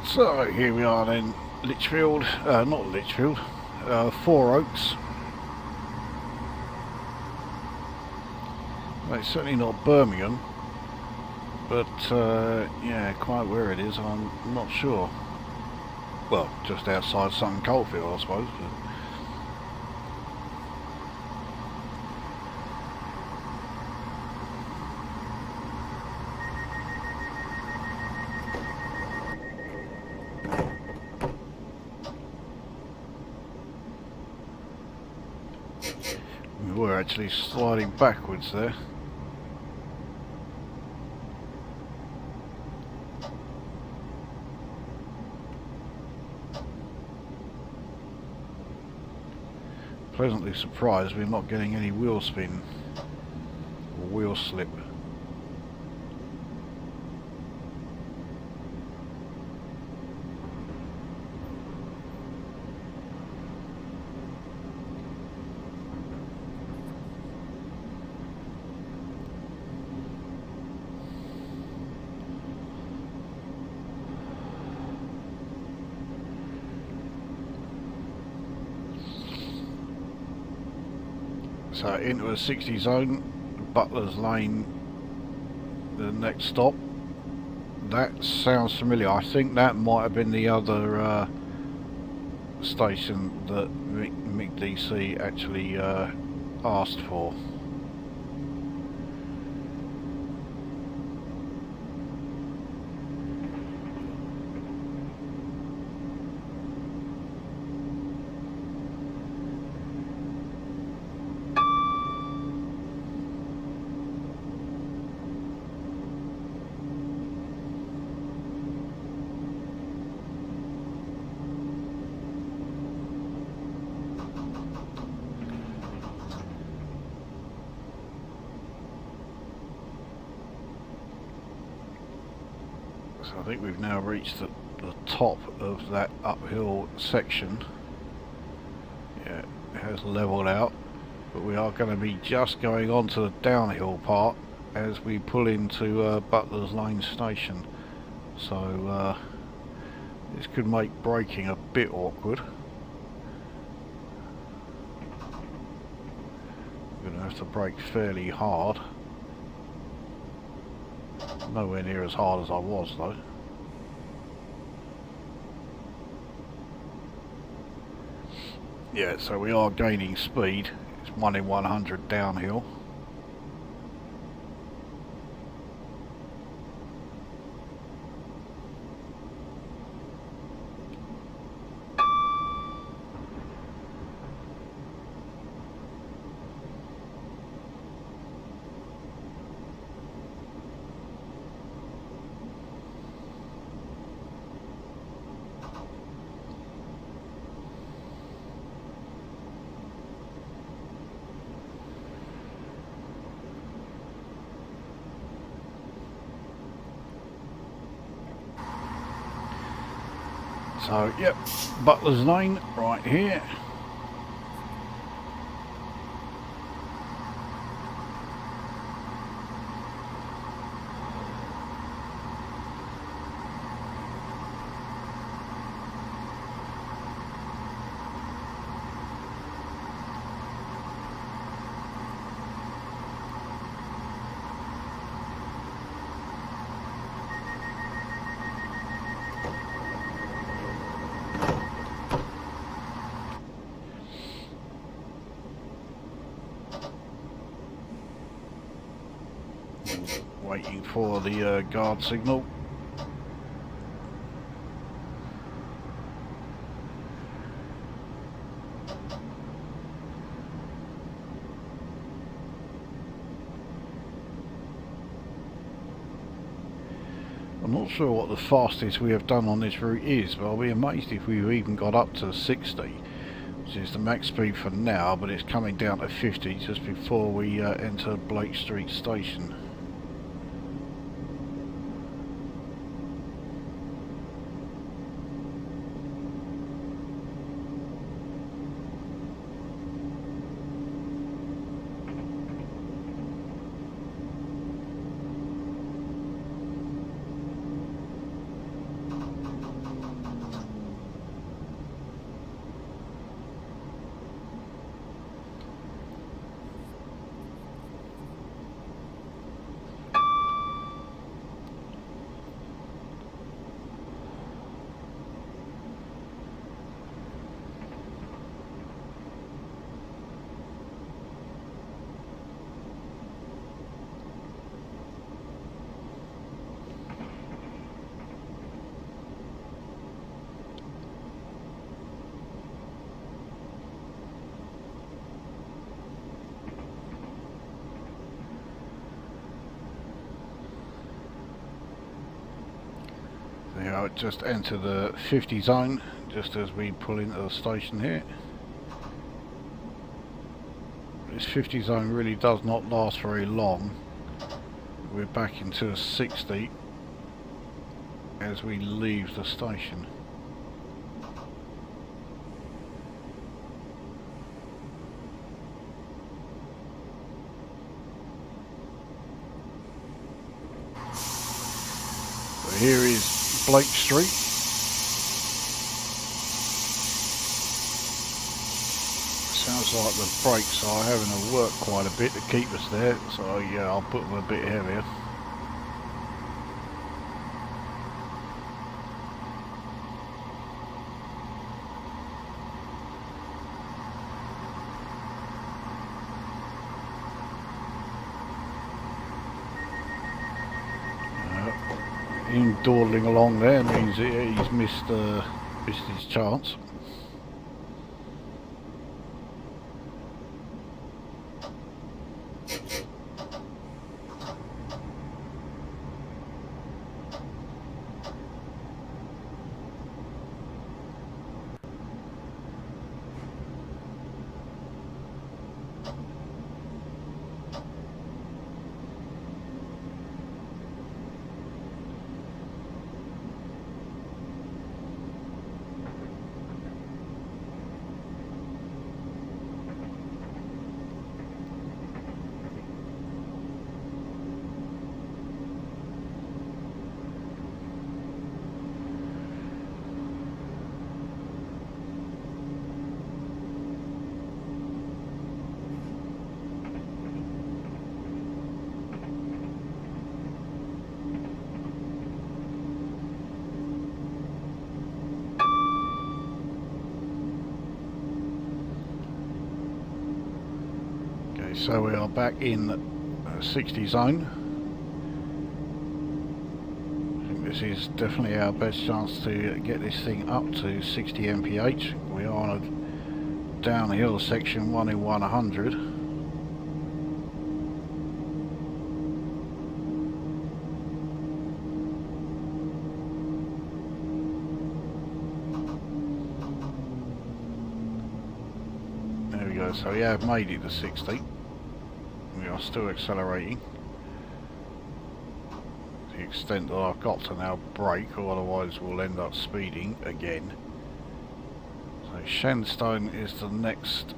Speaker 1: So here we are then, Lichfield, not Lichfield, Four Oaks. Well, it's certainly not Birmingham, but yeah, quite where it is, I'm not sure. Well, just outside Sutton Coldfield, I suppose. But we were actually sliding backwards there. Pleasantly surprised we're not getting any wheel spin or wheel slip. So into a 60 zone, Butler's Lane, the next stop. That sounds familiar. I think that might have been the other station that MikkDC actually asked for. So I think we've now reached the top of that uphill section. Yeah, it has leveled out, but we are going to be just going on to the downhill part as we pull into Butler's Lane station. So this could make braking a bit awkward. We're going to have to brake fairly hard. Nowhere near as hard as I was though. Yeah, so we are gaining speed. It's 1 in 100 downhill. So, yep, Butler's Lane right here. Waiting for the guard signal. I'm not sure what the fastest we have done on this route is, but I'll be amazed if we've even got up to 60, which is the max speed for now, but it's coming down to 50 just before we enter Blake Street Station. Now just enter the 50 zone just as we pull into the station here. This 50 zone really does not last very long. We're back into a 60 as we leave the station. So here is Blake Street. Sounds like the brakes are having to work quite a bit to keep us there, so yeah, I'll put them a bit heavier. Him dawdling along there means he's missed his chance. So we are back in 60 zone. I think this is definitely our best chance to get this thing up to 60 mph. We are on a downhill section 1 in 100. There we go, so we have made it to 60. We are still accelerating to the extent that I've got to now brake, or otherwise we'll end up speeding again. So Shenstone is the next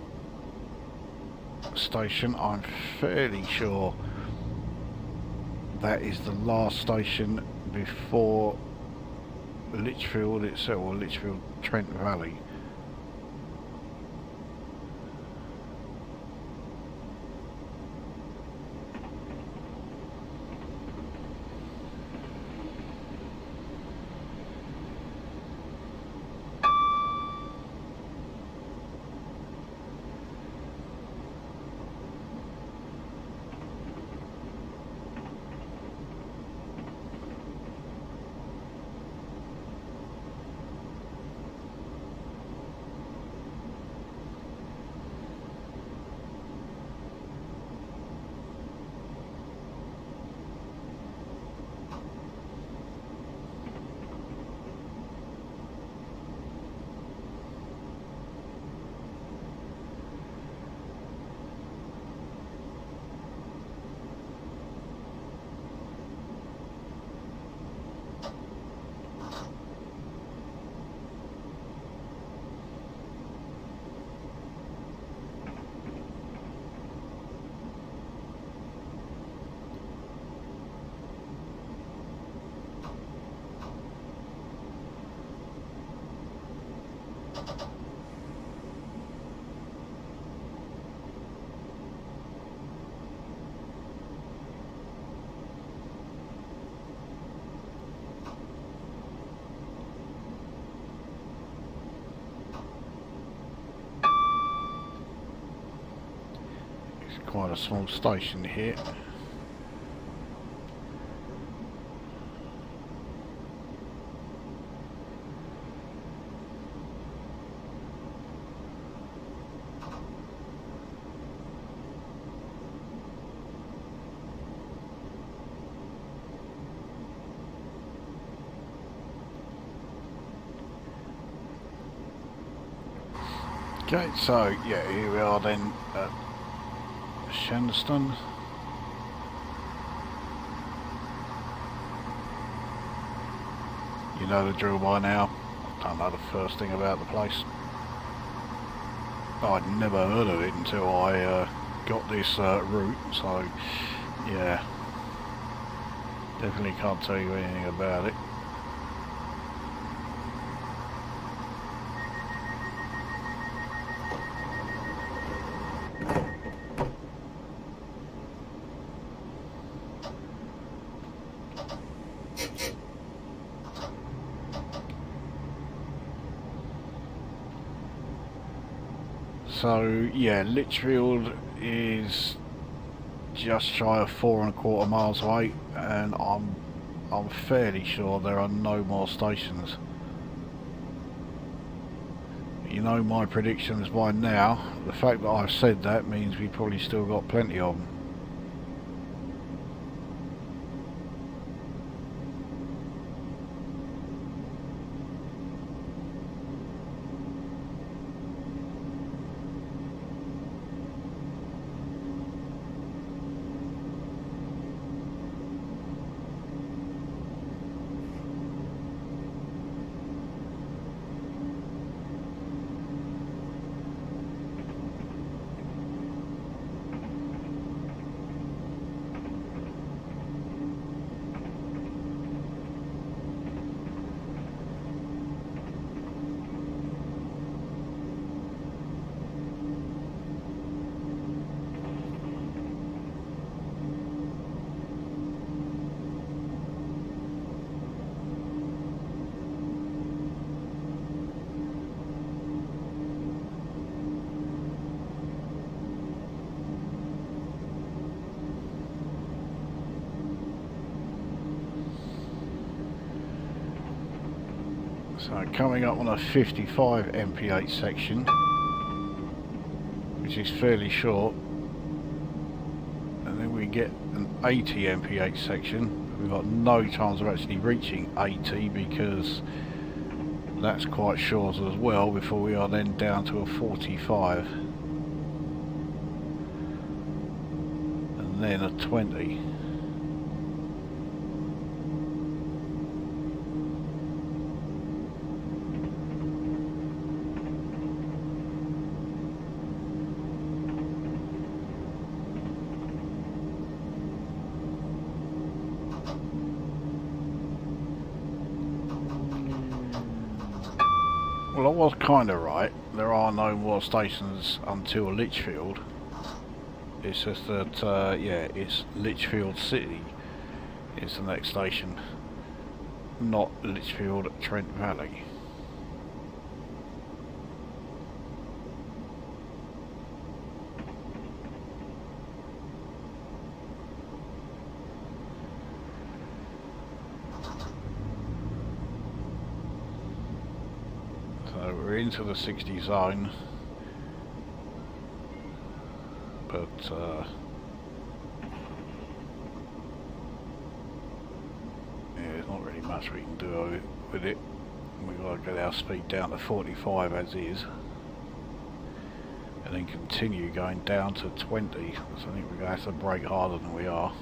Speaker 1: station. I'm fairly sure that is the last station before Lichfield itself, or Lichfield Trent Valley. Quite a small station here. Okay, so yeah, here we are then at Shenstone. You know the drill by now. I don't know the first thing about the place. I'd never heard of it until I got this route, so yeah, definitely can't tell you anything about it. So yeah, Lichfield is just shy of 4¼ miles away, and I'm fairly sure there are no more stations. You know my predictions by now. The fact that I've said that means we've probably still got plenty of them. So coming up on a 55 mph section, which is fairly short, and then we get an 80 mph section. We've got no chance of actually reaching 80 because that's quite short as well, before we are then down to a 45 and then a 20. Well, I was kind of right. There are no more stations until Lichfield. It's just that, yeah, it's Lichfield City is the next station, not Lichfield Trent Valley. We're into the 60 zone, but yeah, there's not really much we can do with it. We've got to get our speed down to 45 as is, and then continue going down to 20. So I think we're going to have to brake harder than we are.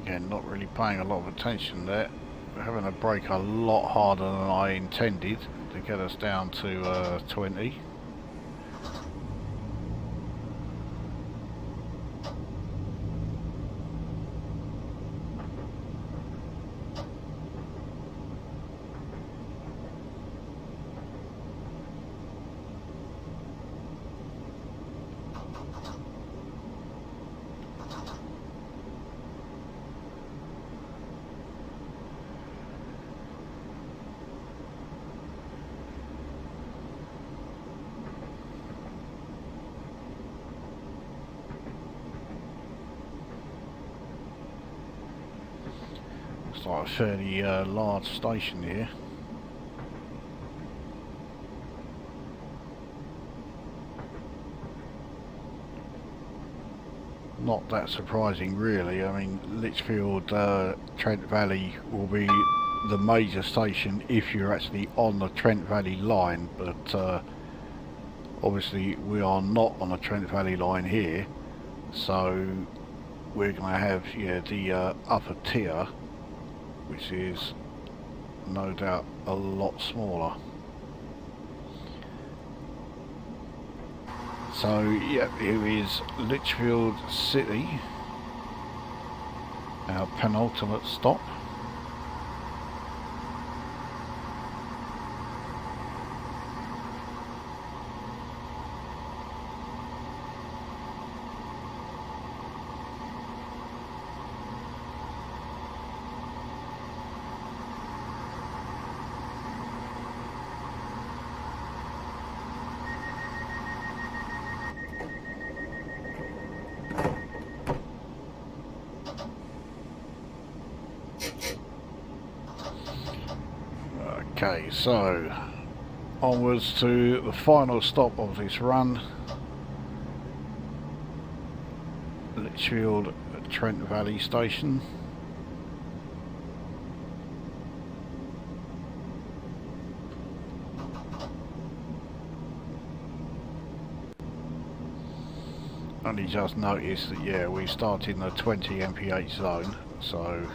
Speaker 1: Again, not really paying a lot of attention there. We're having to brake a lot harder than I intended to get us down to 20. It's like a fairly large station here. Not that surprising really. I mean, Lichfield Trent Valley will be the major station if you're actually on the Trent Valley line, but obviously we are not on the Trent Valley line here, so we're going to have, yeah, the upper tier, which is no doubt a lot smaller. So, yeah, here is Lichfield City, our penultimate stop. Okay, so onwards to the final stop of this run, Lichfield Trent Valley station. Only just noticed that, yeah, we start in the 20 mph zone, so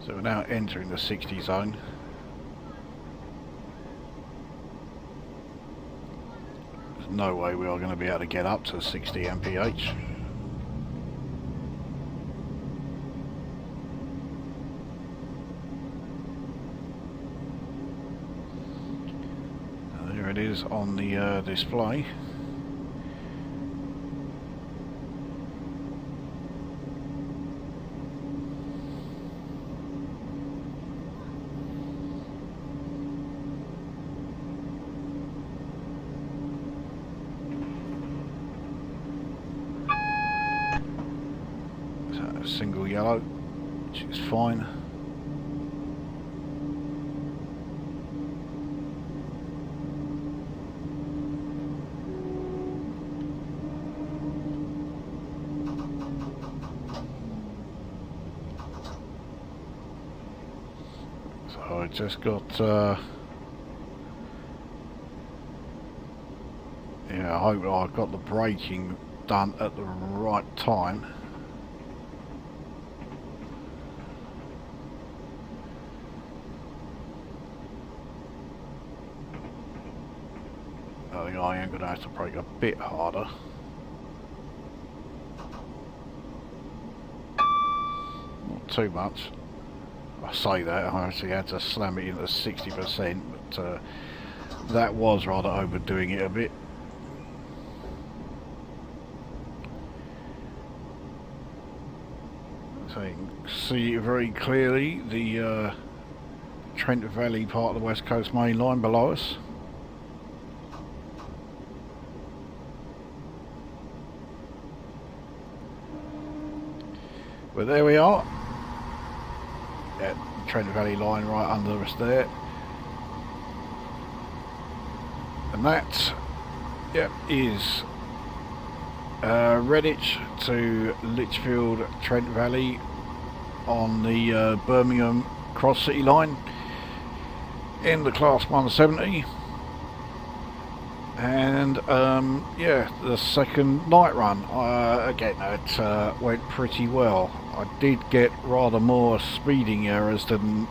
Speaker 1: we're now entering the 60 zone. There's no way we are going to be able to get up to 60 mph. There it is on the display. Single yellow, which is fine. So I just got yeah, I hope I got the braking done at the right time. I think I am going to have to brake a bit harder. Not too much. I say that, I actually had to slam it in at 60%, but that was rather overdoing it a bit. So you can see very clearly the Trent Valley part of the West Coast Main Line below us. But there we are. Yeah, Trent Valley line right under us there. And that, yep, is Redditch to Lichfield Trent Valley on the Birmingham Cross City line in the Class 170. And yeah, the second night run, again, it went pretty well. I did get rather more speeding errors than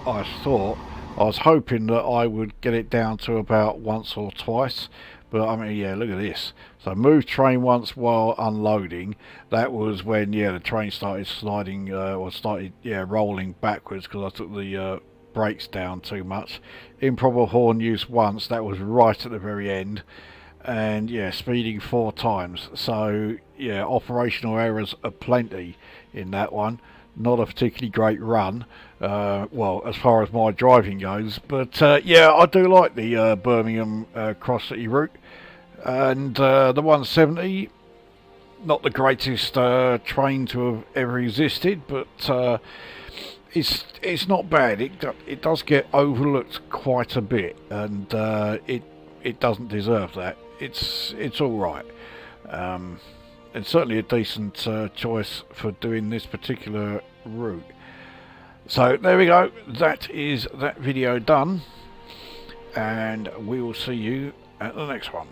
Speaker 1: I thought. I was hoping that I would get it down to about once or twice, but I mean, yeah, look at this. So moved train once while unloading. That was when, yeah, the train started sliding, or started, yeah, rolling backwards because I took the brakes down too much. Improper horn use once, that was right at the very end. And yeah, speeding 4 times. So yeah, operational errors aplenty in that one. Not a particularly great run, well, as far as my driving goes, but yeah, I do like the Birmingham Cross City route, and the 170, not the greatest train to have ever existed, but it's not bad. It does get overlooked quite a bit, and it doesn't deserve that. It's all right. It's certainly a decent choice for doing this particular route. So there we go. That is that video done, and we will see you at the next one.